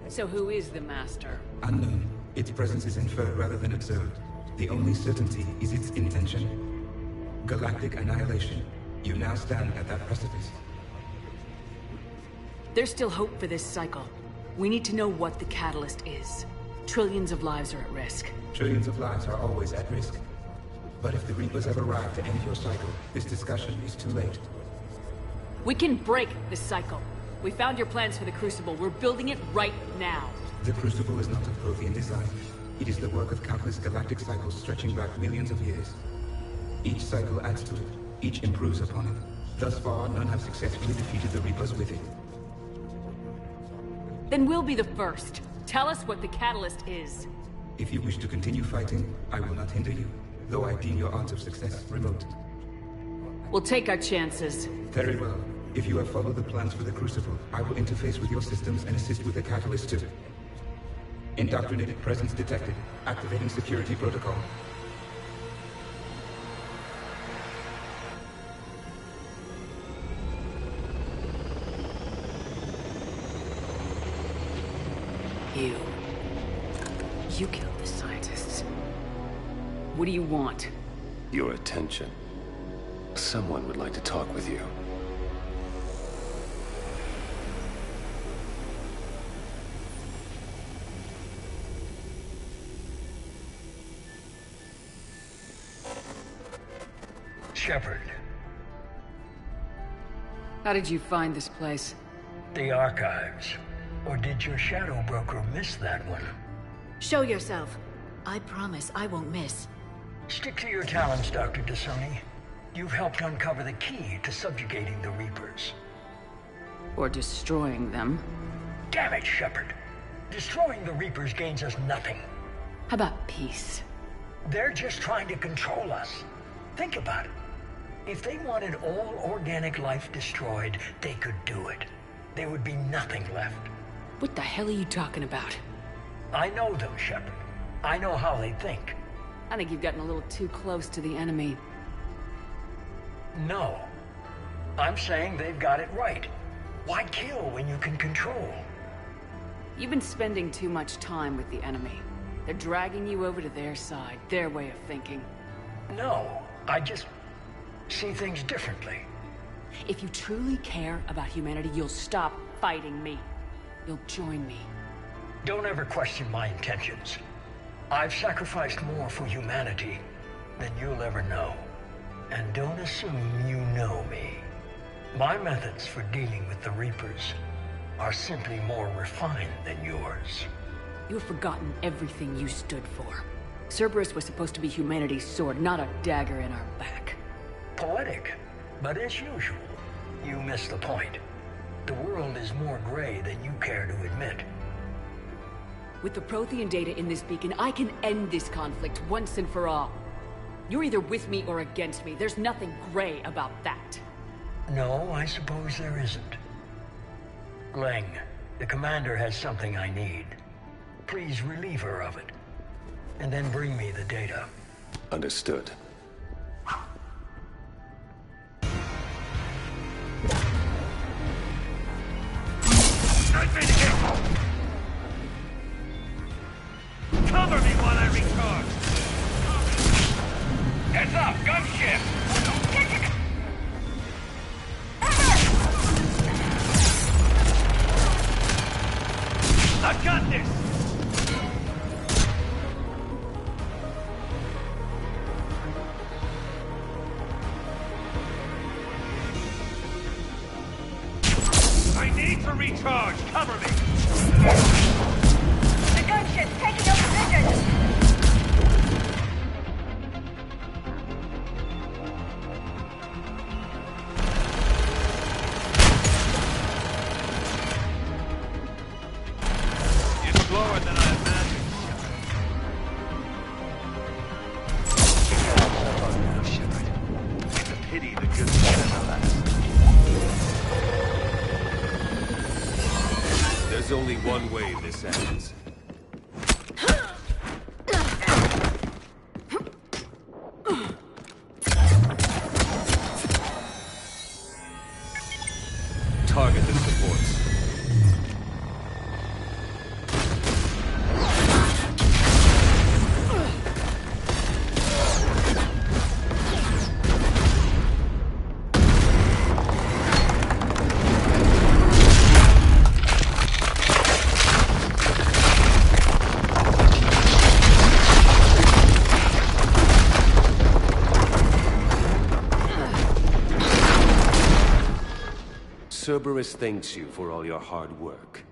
So who is the master? Unknown. Its presence is inferred rather than observed. The only certainty is its intention. Galactic annihilation. You now stand at that precipice. There's still hope for this cycle. We need to know what the catalyst is. Trillions of lives are at risk. Trillions of lives are always at risk. But if the Reapers have arrived to end your cycle, this discussion is too late. We can break the cycle. We found your plans for the Crucible. We're building it right now. The Crucible is not of Prothean design. It is the work of countless galactic cycles stretching back millions of years. Each cycle adds to it. Each improves upon it. Thus far, none have successfully defeated the Reapers with it. Then we'll be the first. Tell us what the catalyst is. If you wish to continue fighting, I will not hinder you, though I deem your odds of success remote. We'll take our chances. Very well. If you have followed the plans for the Crucible, I will interface with your systems and assist with the catalyst too. Indoctrinated presence detected. Activating security protocol. You killed the scientists. What do you want? Your attention. Someone would like to talk with you. Shepard. How did you find this place? The archives. Or did your shadow broker miss that one? Show yourself. I promise I won't miss. Stick to your talents, Dr. T'Soni. You've helped uncover the key to subjugating the Reapers. Or destroying them. Damn it, Shepard. Destroying the Reapers gains us nothing. How about peace? They're just trying to control us. Think about it. If they wanted all organic life destroyed, they could do it. There would be nothing left. What the hell are you talking about? I know them, Shepard. I know how they think. I think you've gotten a little too close to the enemy. No. I'm saying they've got it right. Why kill when you can control? You've been spending too much time with the enemy. They're dragging you over to their side, their way of thinking. No, I just see things differently. If you truly care about humanity, you'll stop fighting me. You'll join me. Don't ever question my intentions. I've sacrificed more for humanity than you'll ever know. And don't assume you know me. My methods for dealing with the Reapers are simply more refined than yours. You've forgotten everything you stood for. Cerberus was supposed to be humanity's sword, not a dagger in our back. Poetic, but as usual, you miss the point. The world is more gray than you care to admit. With the Prothean data in this beacon, I can end this conflict once and for all. You're either with me or against me. There's nothing gray about that. No, I suppose there isn't. Leng, the commander has something I need. Please relieve her of it. And then bring me the data. Understood. Cover me while I recharge! Heads up! Gunship! to recharge! Cover me! The gunship's taking up position! You're slower than I imagined. Oh, Shepard. It's a pity the good never last. There's only one way this ends. Target the supports. Cerberus thanks you for all your hard work.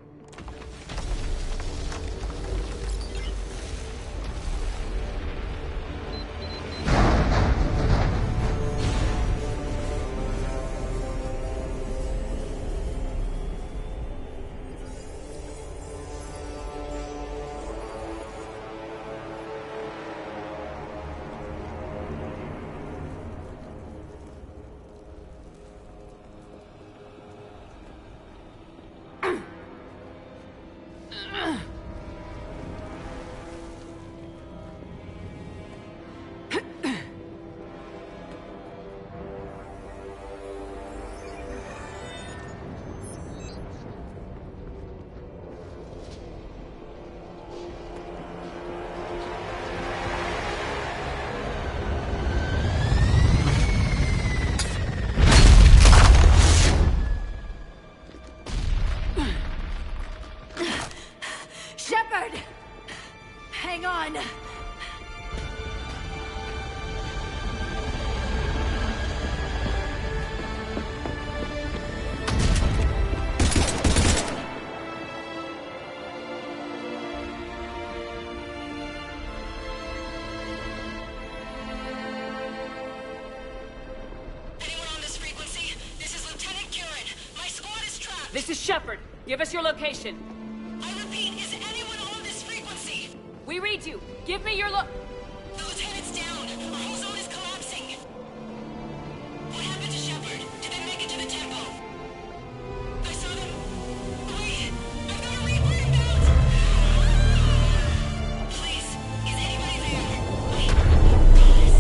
Shepard! Hang on! This is Shepard. Give us your location. I repeat, is anyone on this frequency? We read you. Give me your The lieutenant's down. Our whole zone is collapsing. What happened to Shepard? Did they make it to the temple? I saw them. Wait, I've got a Reaper inbound. Please, is anybody there? Guys,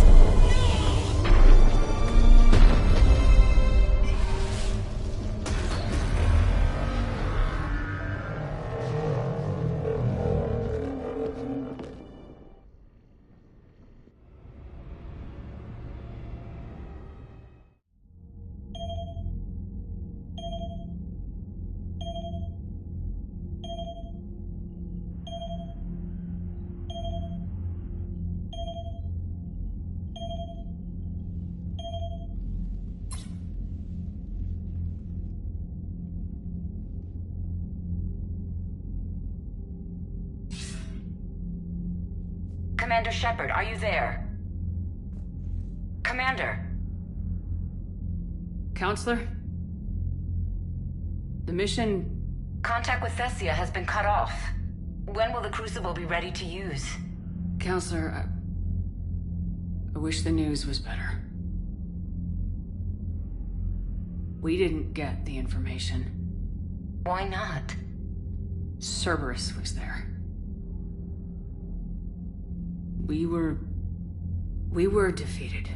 Commander Shepard, are you there? Commander! Counselor? The mission... Contact with Thessia has been cut off. When will the Crucible be ready to use? Counselor, I wish the news was better. We didn't get the information. Why not? Cerberus was there. We were defeated.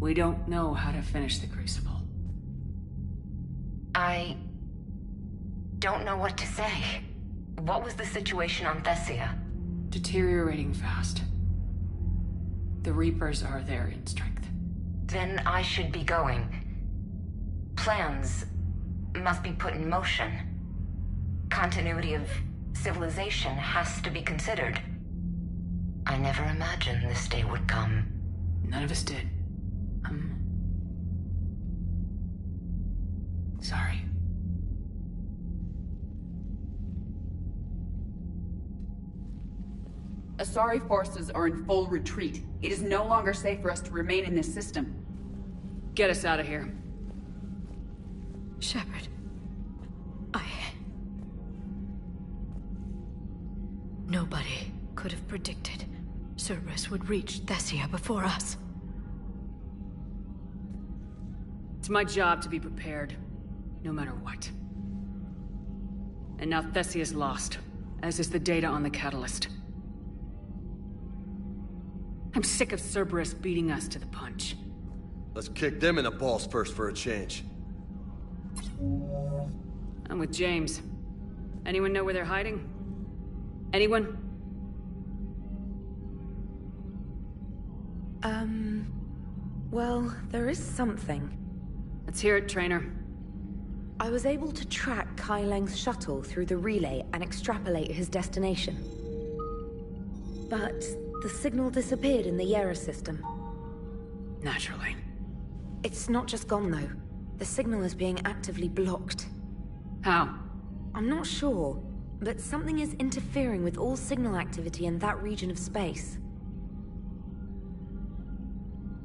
We don't know how to finish the Crucible. I don't know what to say. What was the situation on Thessia? Deteriorating fast. The Reapers are there in strength. Then I should be going. Plans must be put in motion. Continuity of civilization has to be considered. I never imagined this day would come. None of us did. Sorry. Asari forces are in full retreat. It is no longer safe for us to remain in this system. Get us out of here. Shepard. Nobody could have predicted Cerberus would reach Thessia before us. It's my job to be prepared, no matter what. And now Thessia's lost, as is the data on the Catalyst. I'm sick of Cerberus beating us to the punch. Let's kick them in the balls first for a change. I'm with James. Anyone know where they're hiding? Anyone? Well, there is something. Let's hear it, Trainer. I was able to track Kai Leng's shuttle through the relay and extrapolate his destination. But the signal disappeared in the Yera system. Naturally. It's not just gone, though. The signal is being actively blocked. How? I'm not sure, but something is interfering with all signal activity in that region of space.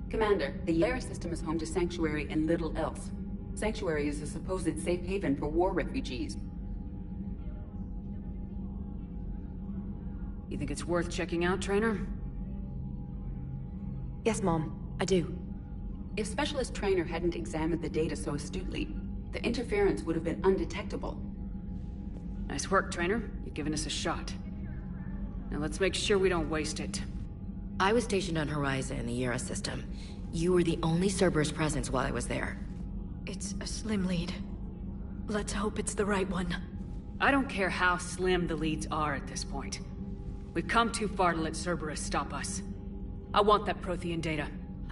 Commander, the Yera system is home to Sanctuary and little else. Sanctuary is a supposed safe haven for war refugees. You think it's worth checking out, Trainer? Yes, Mom. I do. If Specialist Trainer hadn't examined the data so astutely, the interference would have been undetectable. Nice work, Trainer. You've given us a shot. Now let's make sure we don't waste it. I was stationed on Horizon in the Yera system. You were the only Cerberus presence while I was there. It's a slim lead. Let's hope it's the right one. I don't care how slim the leads are at this point. We've come too far to let Cerberus stop us. I want that Prothean data.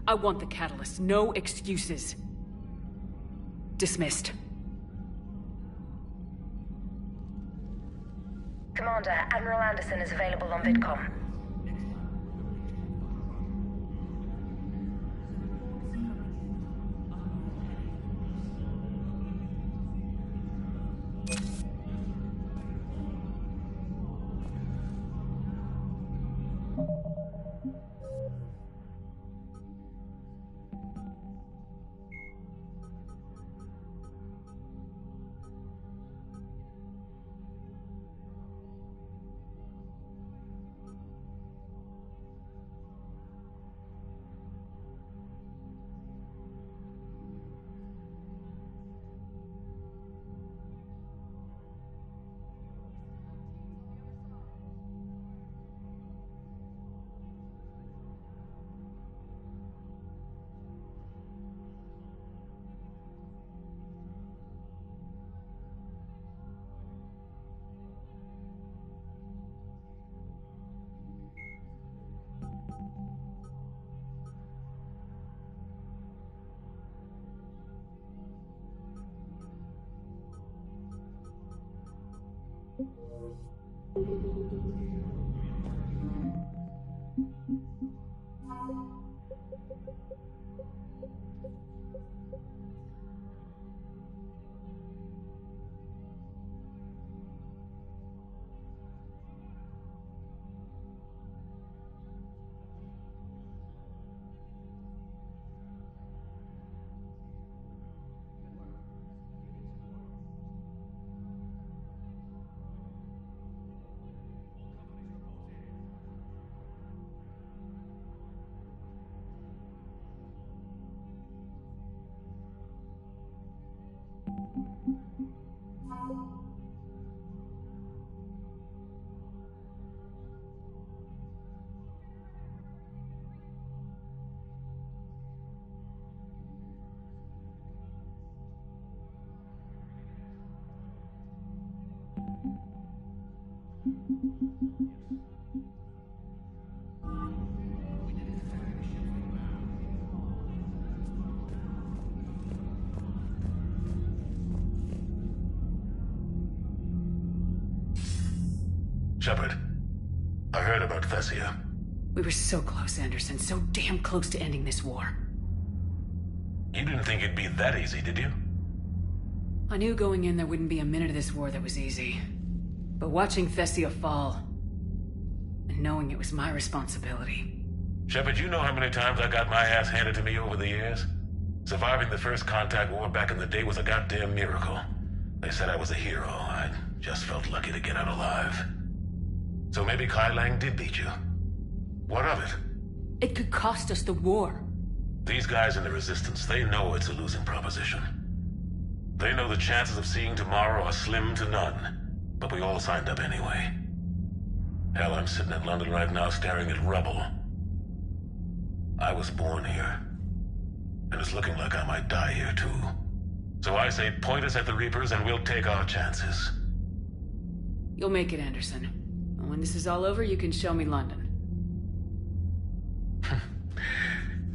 I want the Catalyst. No excuses. Dismissed. Commander, Admiral Anderson is available on VidCom. Shepard, I heard about Thessia. We were so close, Anderson. So damn close to ending this war. You didn't think it'd be that easy, did you? I knew going in there wouldn't be a minute of this war that was easy. But watching Thessia fall, and knowing it was my responsibility. Shepard, you know how many times I got my ass handed to me over the years? Surviving the first contact war back in the day was a goddamn miracle. They said I was a hero. I just felt lucky to get out alive. So maybe Kai Lang did beat you. What of it? It could cost us the war. These guys in the Resistance, they know it's a losing proposition. They know the chances of seeing tomorrow are slim to none. But we all signed up anyway. Hell, I'm sitting in London right now staring at rubble. I was born here. And it's looking like I might die here too. So I say point us at the Reapers and we'll take our chances. You'll make it, Anderson. And when this is all over, you can show me London.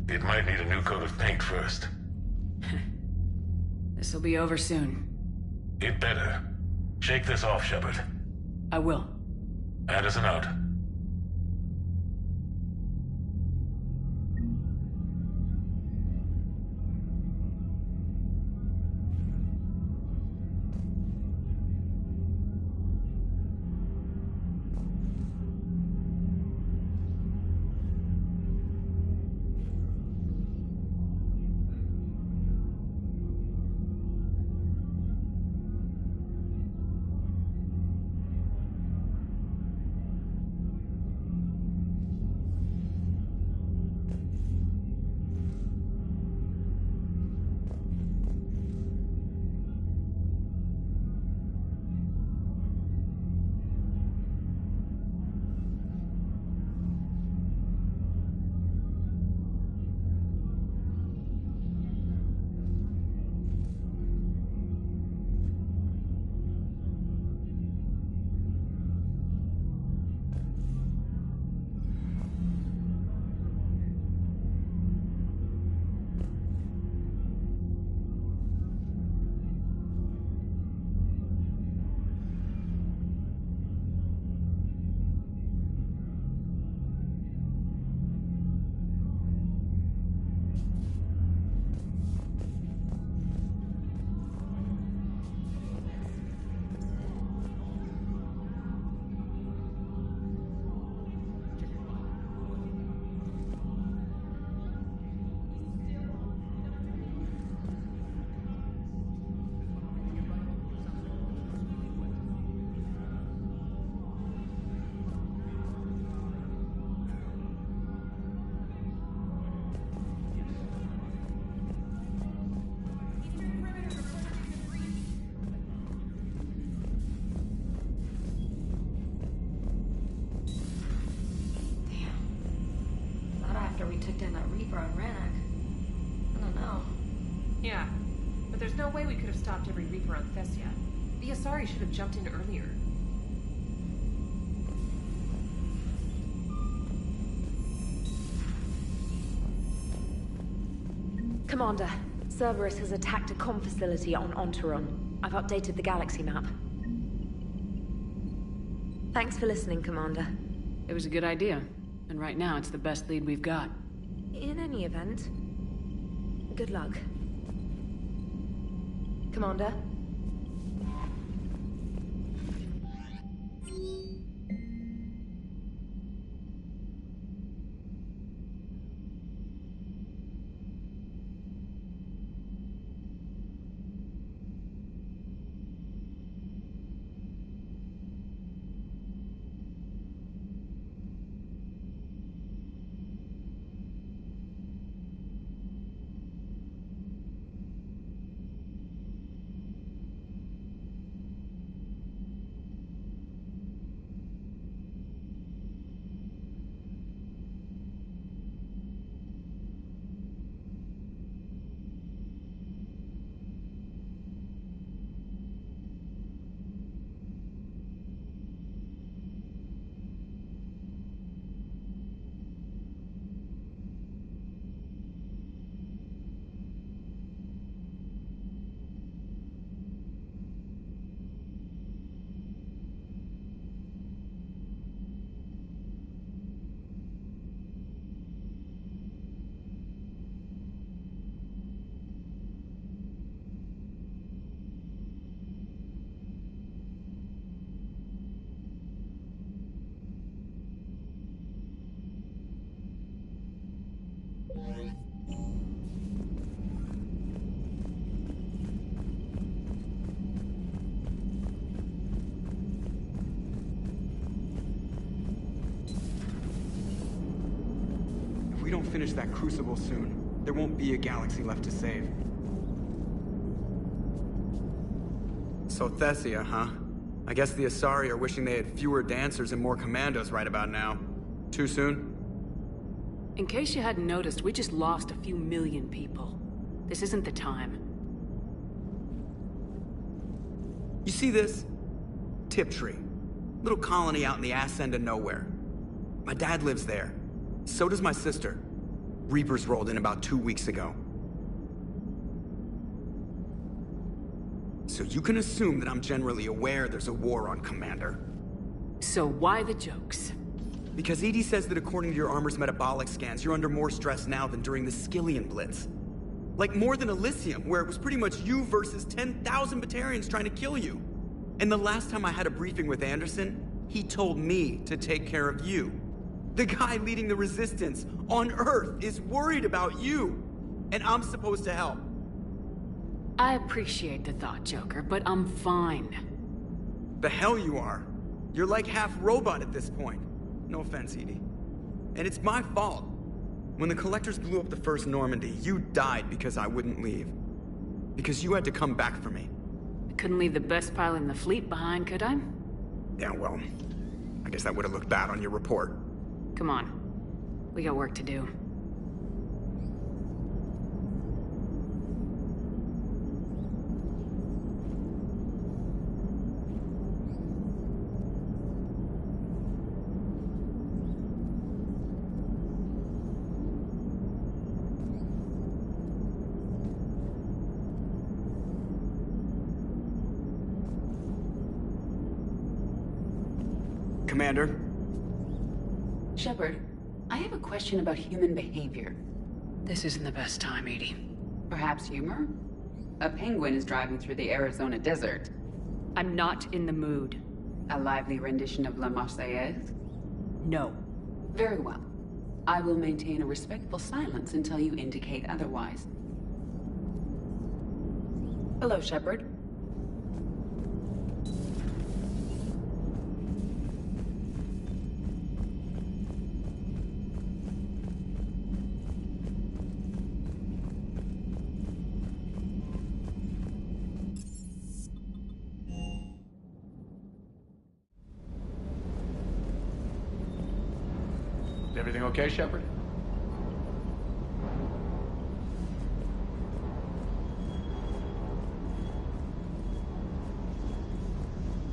It might need a new coat of paint first. This'll be over soon. It better. Shake this off, Shepard. I will. Anderson out. We took down that Reaper on Rannoch. I don't know. Yeah, but there's no way we could have stopped every Reaper on Thessia. The Asari should have jumped in earlier. Commander, Cerberus has attacked a comm facility on Ontaron. I've updated the galaxy map. Thanks for listening, Commander. It was a good idea. And right now, it's the best lead we've got. In any event, good luck. Commander? don't finish that crucible soon, there won't be a galaxy left to save. So Thessia, huh? I guess the Asari are wishing they had fewer dancers and more commandos right about now. Too soon? In case you hadn't noticed, we just lost a few million people. This isn't the time. You see this? Tiptree. Little colony out in the ass end of nowhere. My dad lives there. So does my sister. Reapers rolled in about 2 weeks ago. So you can assume that I'm generally aware there's a war on, Commander. So why the jokes? Because EDI says that according to your armor's metabolic scans, you're under more stress now than during the Skillian Blitz. Like more than Elysium, where it was pretty much you versus 10,000 Batarians trying to kill you. And the last time I had a briefing with Anderson, he told me to take care of you. The guy leading the Resistance on Earth is worried about you, and I'm supposed to help. I appreciate the thought, Joker, but I'm fine. The hell you are. You're like half robot at this point. No offense, EDI. And it's my fault. When the Collectors blew up the first Normandy, you died because I wouldn't leave. Because you had to come back for me. I couldn't leave the best pilot in the fleet behind, could I? Yeah, well, I guess that would have looked bad on your report. Come on. We got work to do. Commander? Shepard, I have a question about human behavior. This isn't the best time, EDI. Perhaps humor? A penguin is driving through the Arizona desert. I'm not in the mood. A lively rendition of La Marseillaise? No. Very well. I will maintain a respectful silence until you indicate otherwise. Hello, Shepard. Everything okay, Shepard?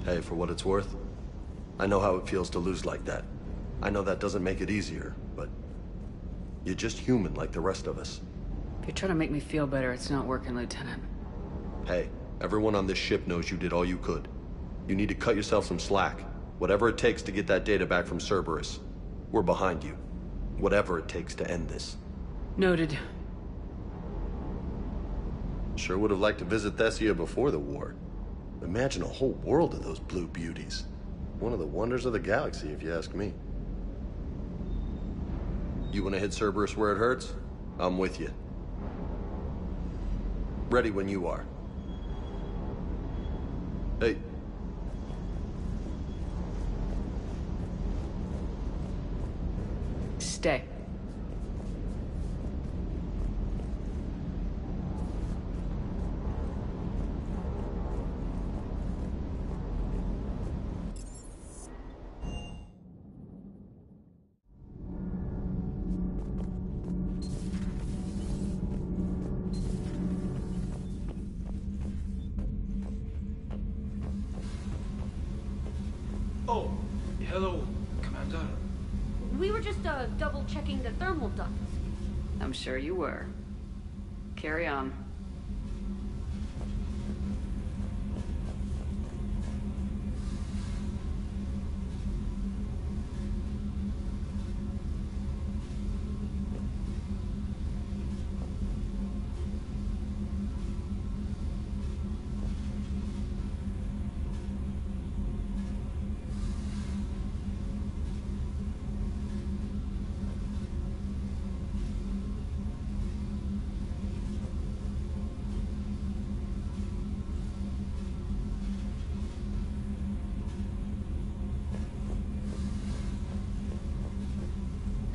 Hey, for what it's worth, I know how it feels to lose like that. I know that doesn't make it easier, but you're just human like the rest of us. If you're trying to make me feel better, it's not working, Lieutenant. Hey, everyone on this ship knows you did all you could. You need to cut yourself some slack. Whatever it takes to get that data back from Cerberus. We're behind you. Whatever it takes to end this. Noted. Sure would have liked to visit Thessia before the war. Imagine a whole world of those blue beauties. One of the wonders of the galaxy, if you ask me. You want to hit Cerberus where it hurts? I'm with you. Ready when you are. Hey. Stay. Oh, hello, Commander. We were just double-checking the thermal ducts. I'm sure you were. Carry on.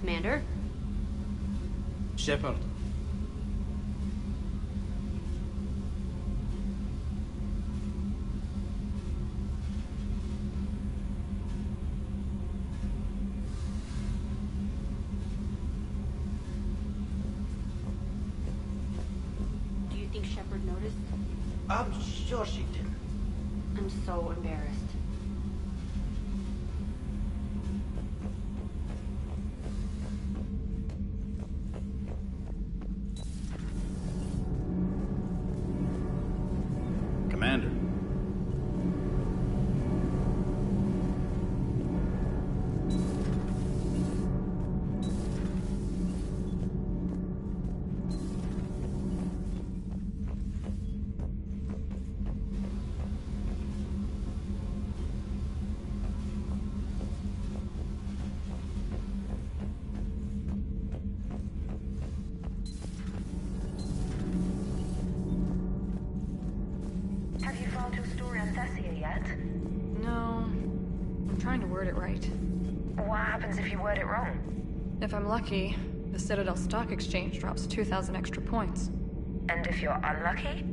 Commander? Shepard. Do you think Shepard noticed? I'm sure she did. I'm so embarrassed. Commander. Have you found your story on Thessia yet? No. I'm trying to word it right. What happens if you word it wrong? If I'm lucky, the Citadel Stock Exchange drops 2,000 extra points. And if you're unlucky?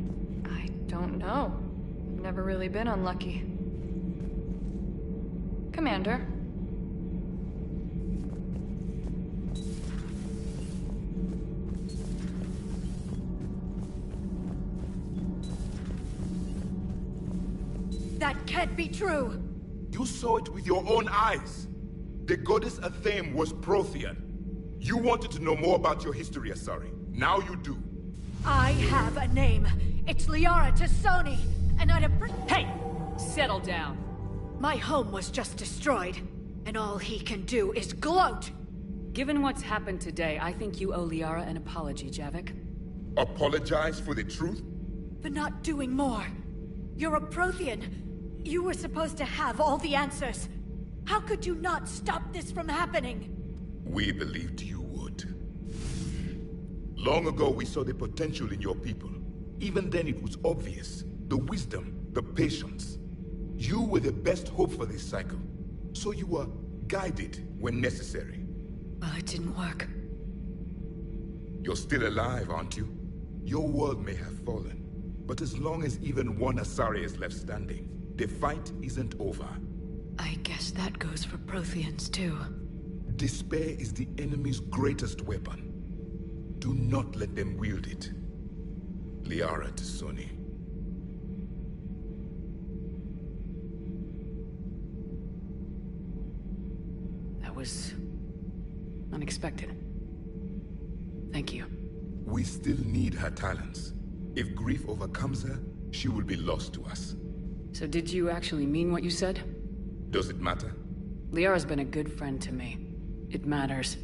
I don't know. I've never really been unlucky. Commander. That can't be true! You saw it with your own eyes. The goddess Athame was Prothean. You wanted to know more about your history, Asari. Now you do. I have a name. It's Liara T'Soni, and I'd Hey! Settle down. My home was just destroyed, and all he can do is gloat! Given what's happened today, I think you owe Liara an apology, Javik. Apologize for the truth? For not doing more. You're a Prothean. You were supposed to have all the answers. How could you not stop this from happening? We believed you would. Long ago, we saw the potential in your people. Even then, it was obvious. The wisdom, the patience. You were the best hope for this cycle. So you were guided when necessary. Well, it didn't work. You're still alive, aren't you? Your world may have fallen. But as long as even one Asari is left standing, the fight isn't over. I guess that goes for Protheans, too. Despair is the enemy's greatest weapon. Do not let them wield it. Liara T'Soni. That was unexpected. Thank you. We still need her talents. If grief overcomes her, she will be lost to us. So did you actually mean what you said? Does it matter? Liara's been a good friend to me. It matters.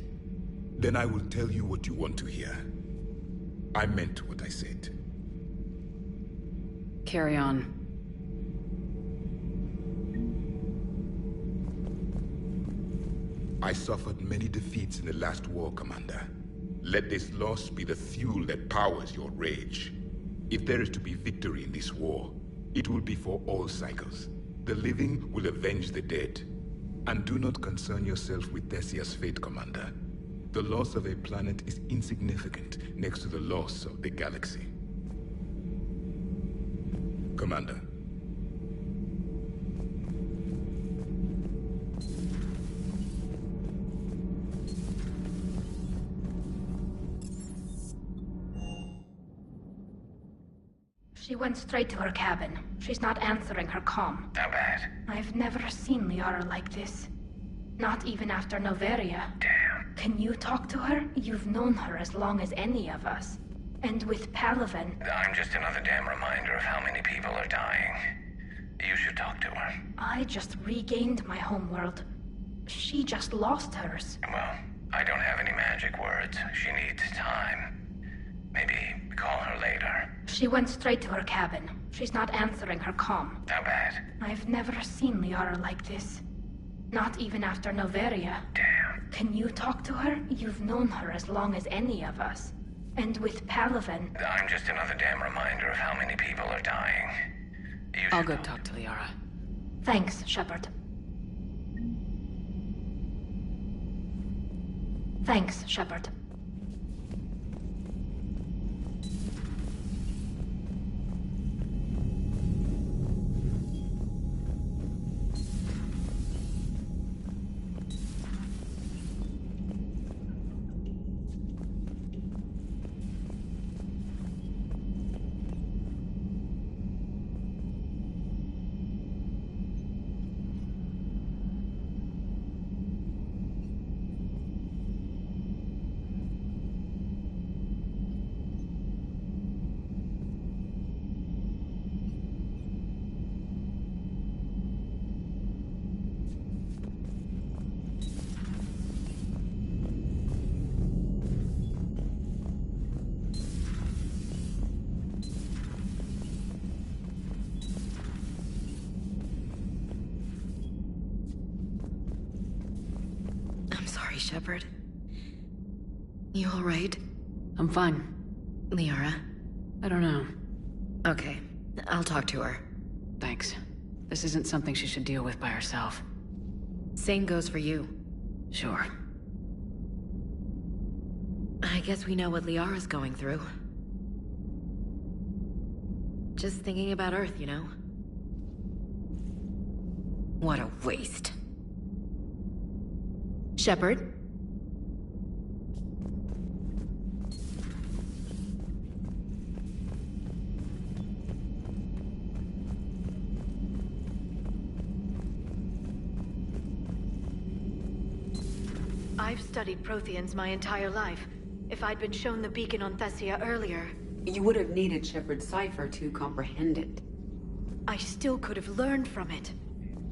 Then I will tell you what you want to hear. I meant what I said. Carry on. I suffered many defeats in the last war, Commander. Let this loss be the fuel that powers your rage. If there is to be victory in this war, it will be for all cycles. The living will avenge the dead. And do not concern yourself with Thessia's fate, Commander. The loss of a planet is insignificant next to the loss of the galaxy. Commander. She went straight to her cabin. She's not answering her comm. How bad? I've never seen Liara like this. Not even after Noveria. Damn. Can you talk to her? You've known her as long as any of us. And with Palaven... I'm just another damn reminder of how many people are dying. You should talk to her. I just regained my homeworld. She just lost hers. Well, I don't have any magic words. She needs time. Maybe call her later. She went straight to her cabin. She's not answering her comm. How bad? I've never seen Liara like this. Not even after Noveria. Damn. Can you talk to her? You've known her as long as any of us. And with Palaven... I'm just another damn reminder of how many people are dying. I'll go talk to Liara. Thanks, Shepard. Thanks, Shepard. Shepard. You alright? I'm fine. Liara? I don't know. Okay, I'll talk to her. Thanks. This isn't something she should deal with by herself. Same goes for you. Sure. I guess we know what Liara's going through. Just thinking about Earth, you know? What a waste. Shepard? I've studied Protheans my entire life. If I'd been shown the beacon on Thessia earlier... You would have needed Shepard's cipher to comprehend it. I still could have learned from it.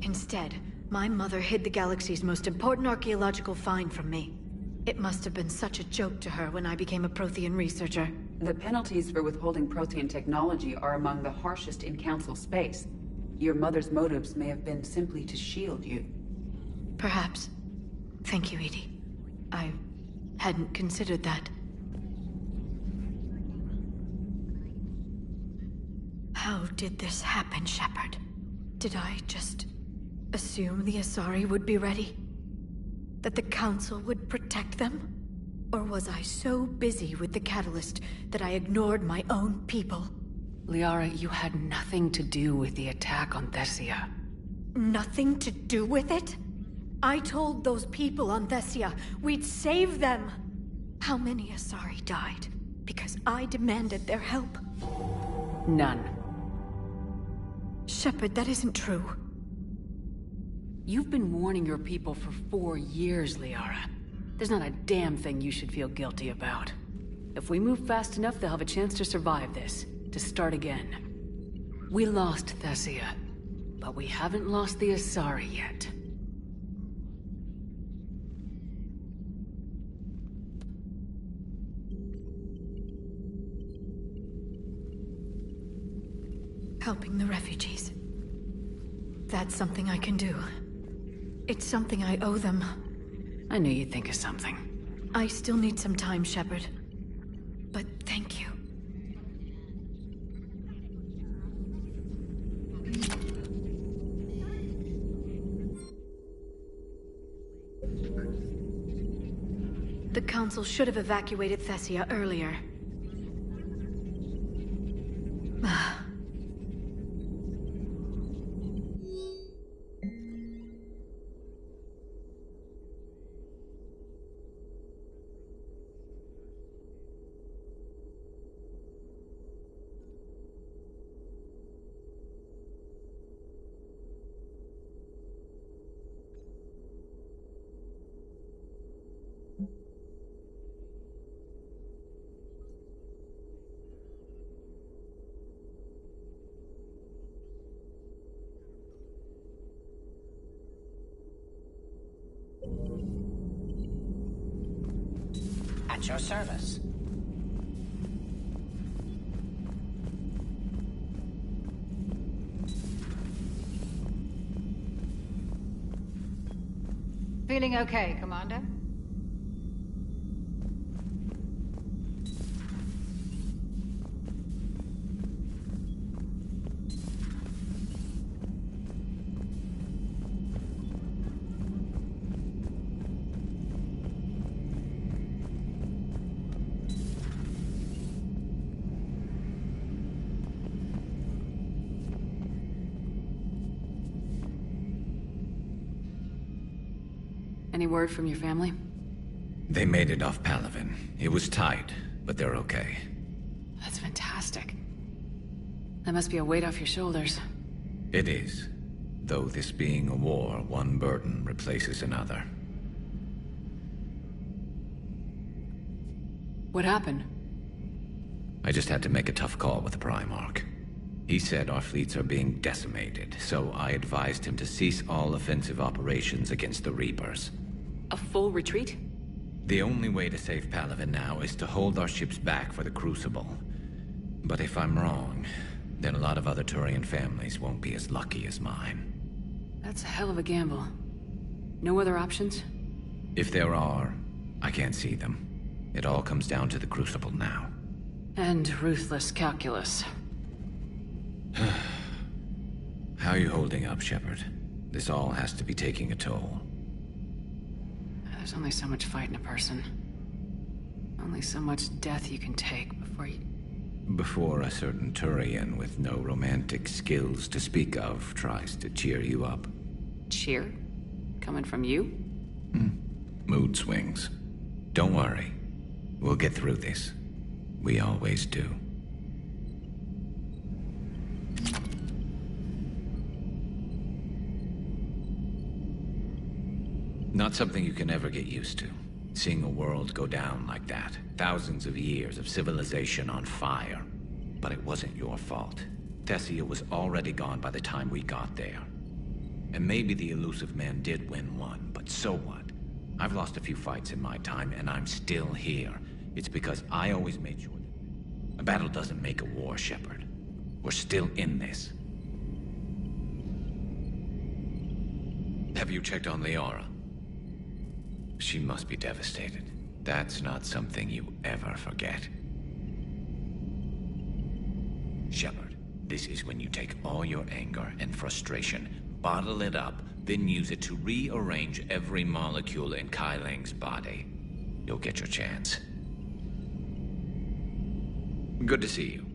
Instead, my mother hid the galaxy's most important archaeological find from me. It must have been such a joke to her when I became a Prothean researcher. The penalties for withholding Prothean technology are among the harshest in Council space. Your mother's motives may have been simply to shield you. Perhaps. Thank you, EDI. I hadn't considered that. How did this happen, Shepard? Did I just assume the Asari would be ready? That the Council would protect them? Or was I so busy with the Catalyst that I ignored my own people? Liara, you had nothing to do with the attack on Thessia. Nothing to do with it? I told those people on Thessia we'd save them. How many Asari died because I demanded their help? None. Shepard, that isn't true. You've been warning your people for 4 years, Liara. There's not a damn thing you should feel guilty about. If we move fast enough, they'll have a chance to survive this, to start again. We lost Thessia, but we haven't lost the Asari yet. Helping the refugees. That's something I can do. It's something I owe them. I knew you'd think of something. I still need some time, Shepard. But thank you. The Council should have evacuated Thessia earlier. At your service. Feeling okay, Commander? Any word from your family? They made it off Palaven. It was tight, but they're okay. That's fantastic. That must be a weight off your shoulders. It is. Though this being a war, one burden replaces another. What happened? I just had to make a tough call with the Primarch. He said our fleets are being decimated, so I advised him to cease all offensive operations against the Reapers. A full retreat? The only way to save Palaven now is to hold our ships back for the Crucible. But if I'm wrong, then a lot of other Turian families won't be as lucky as mine. That's a hell of a gamble. No other options? If there are, I can't see them. It all comes down to the Crucible now. And ruthless calculus. How are you holding up, Shepard? This all has to be taking a toll. There's only so much fight in a person. Only so much death you can take Before a certain Turian with no romantic skills to speak of tries to cheer you up. Cheer? Coming from you? Mood swings. Don't worry. We'll get through this. We always do. Not something you can ever get used to. Seeing a world go down like that. Thousands of years of civilization on fire. But it wasn't your fault. Thessia was already gone by the time we got there. And maybe the Illusive Man did win one, but so what? I've lost a few fights in my time, and I'm still here. It's because I always made sure that a battle doesn't make a war, Shepard. We're still in this. Have you checked on Liara? She must be devastated. That's not something you ever forget. Shepard, this is when you take all your anger and frustration, bottle it up, then use it to rearrange every molecule in Kai Leng's body. You'll get your chance. Good to see you.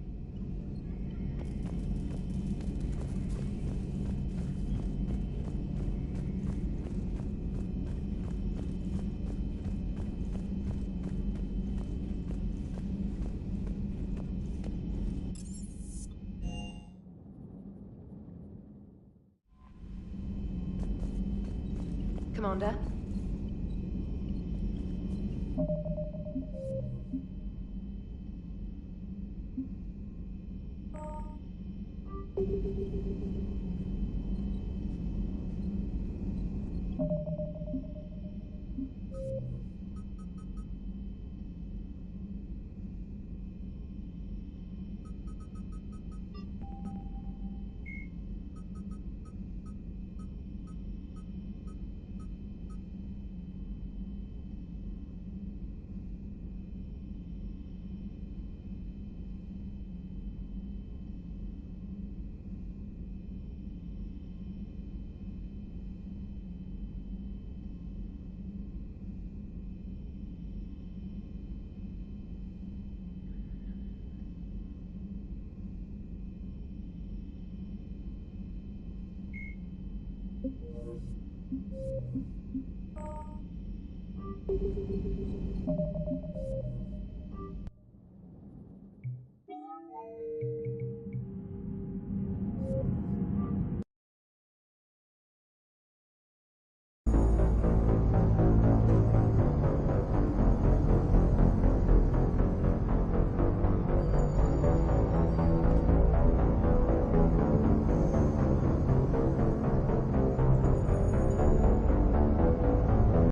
Commander?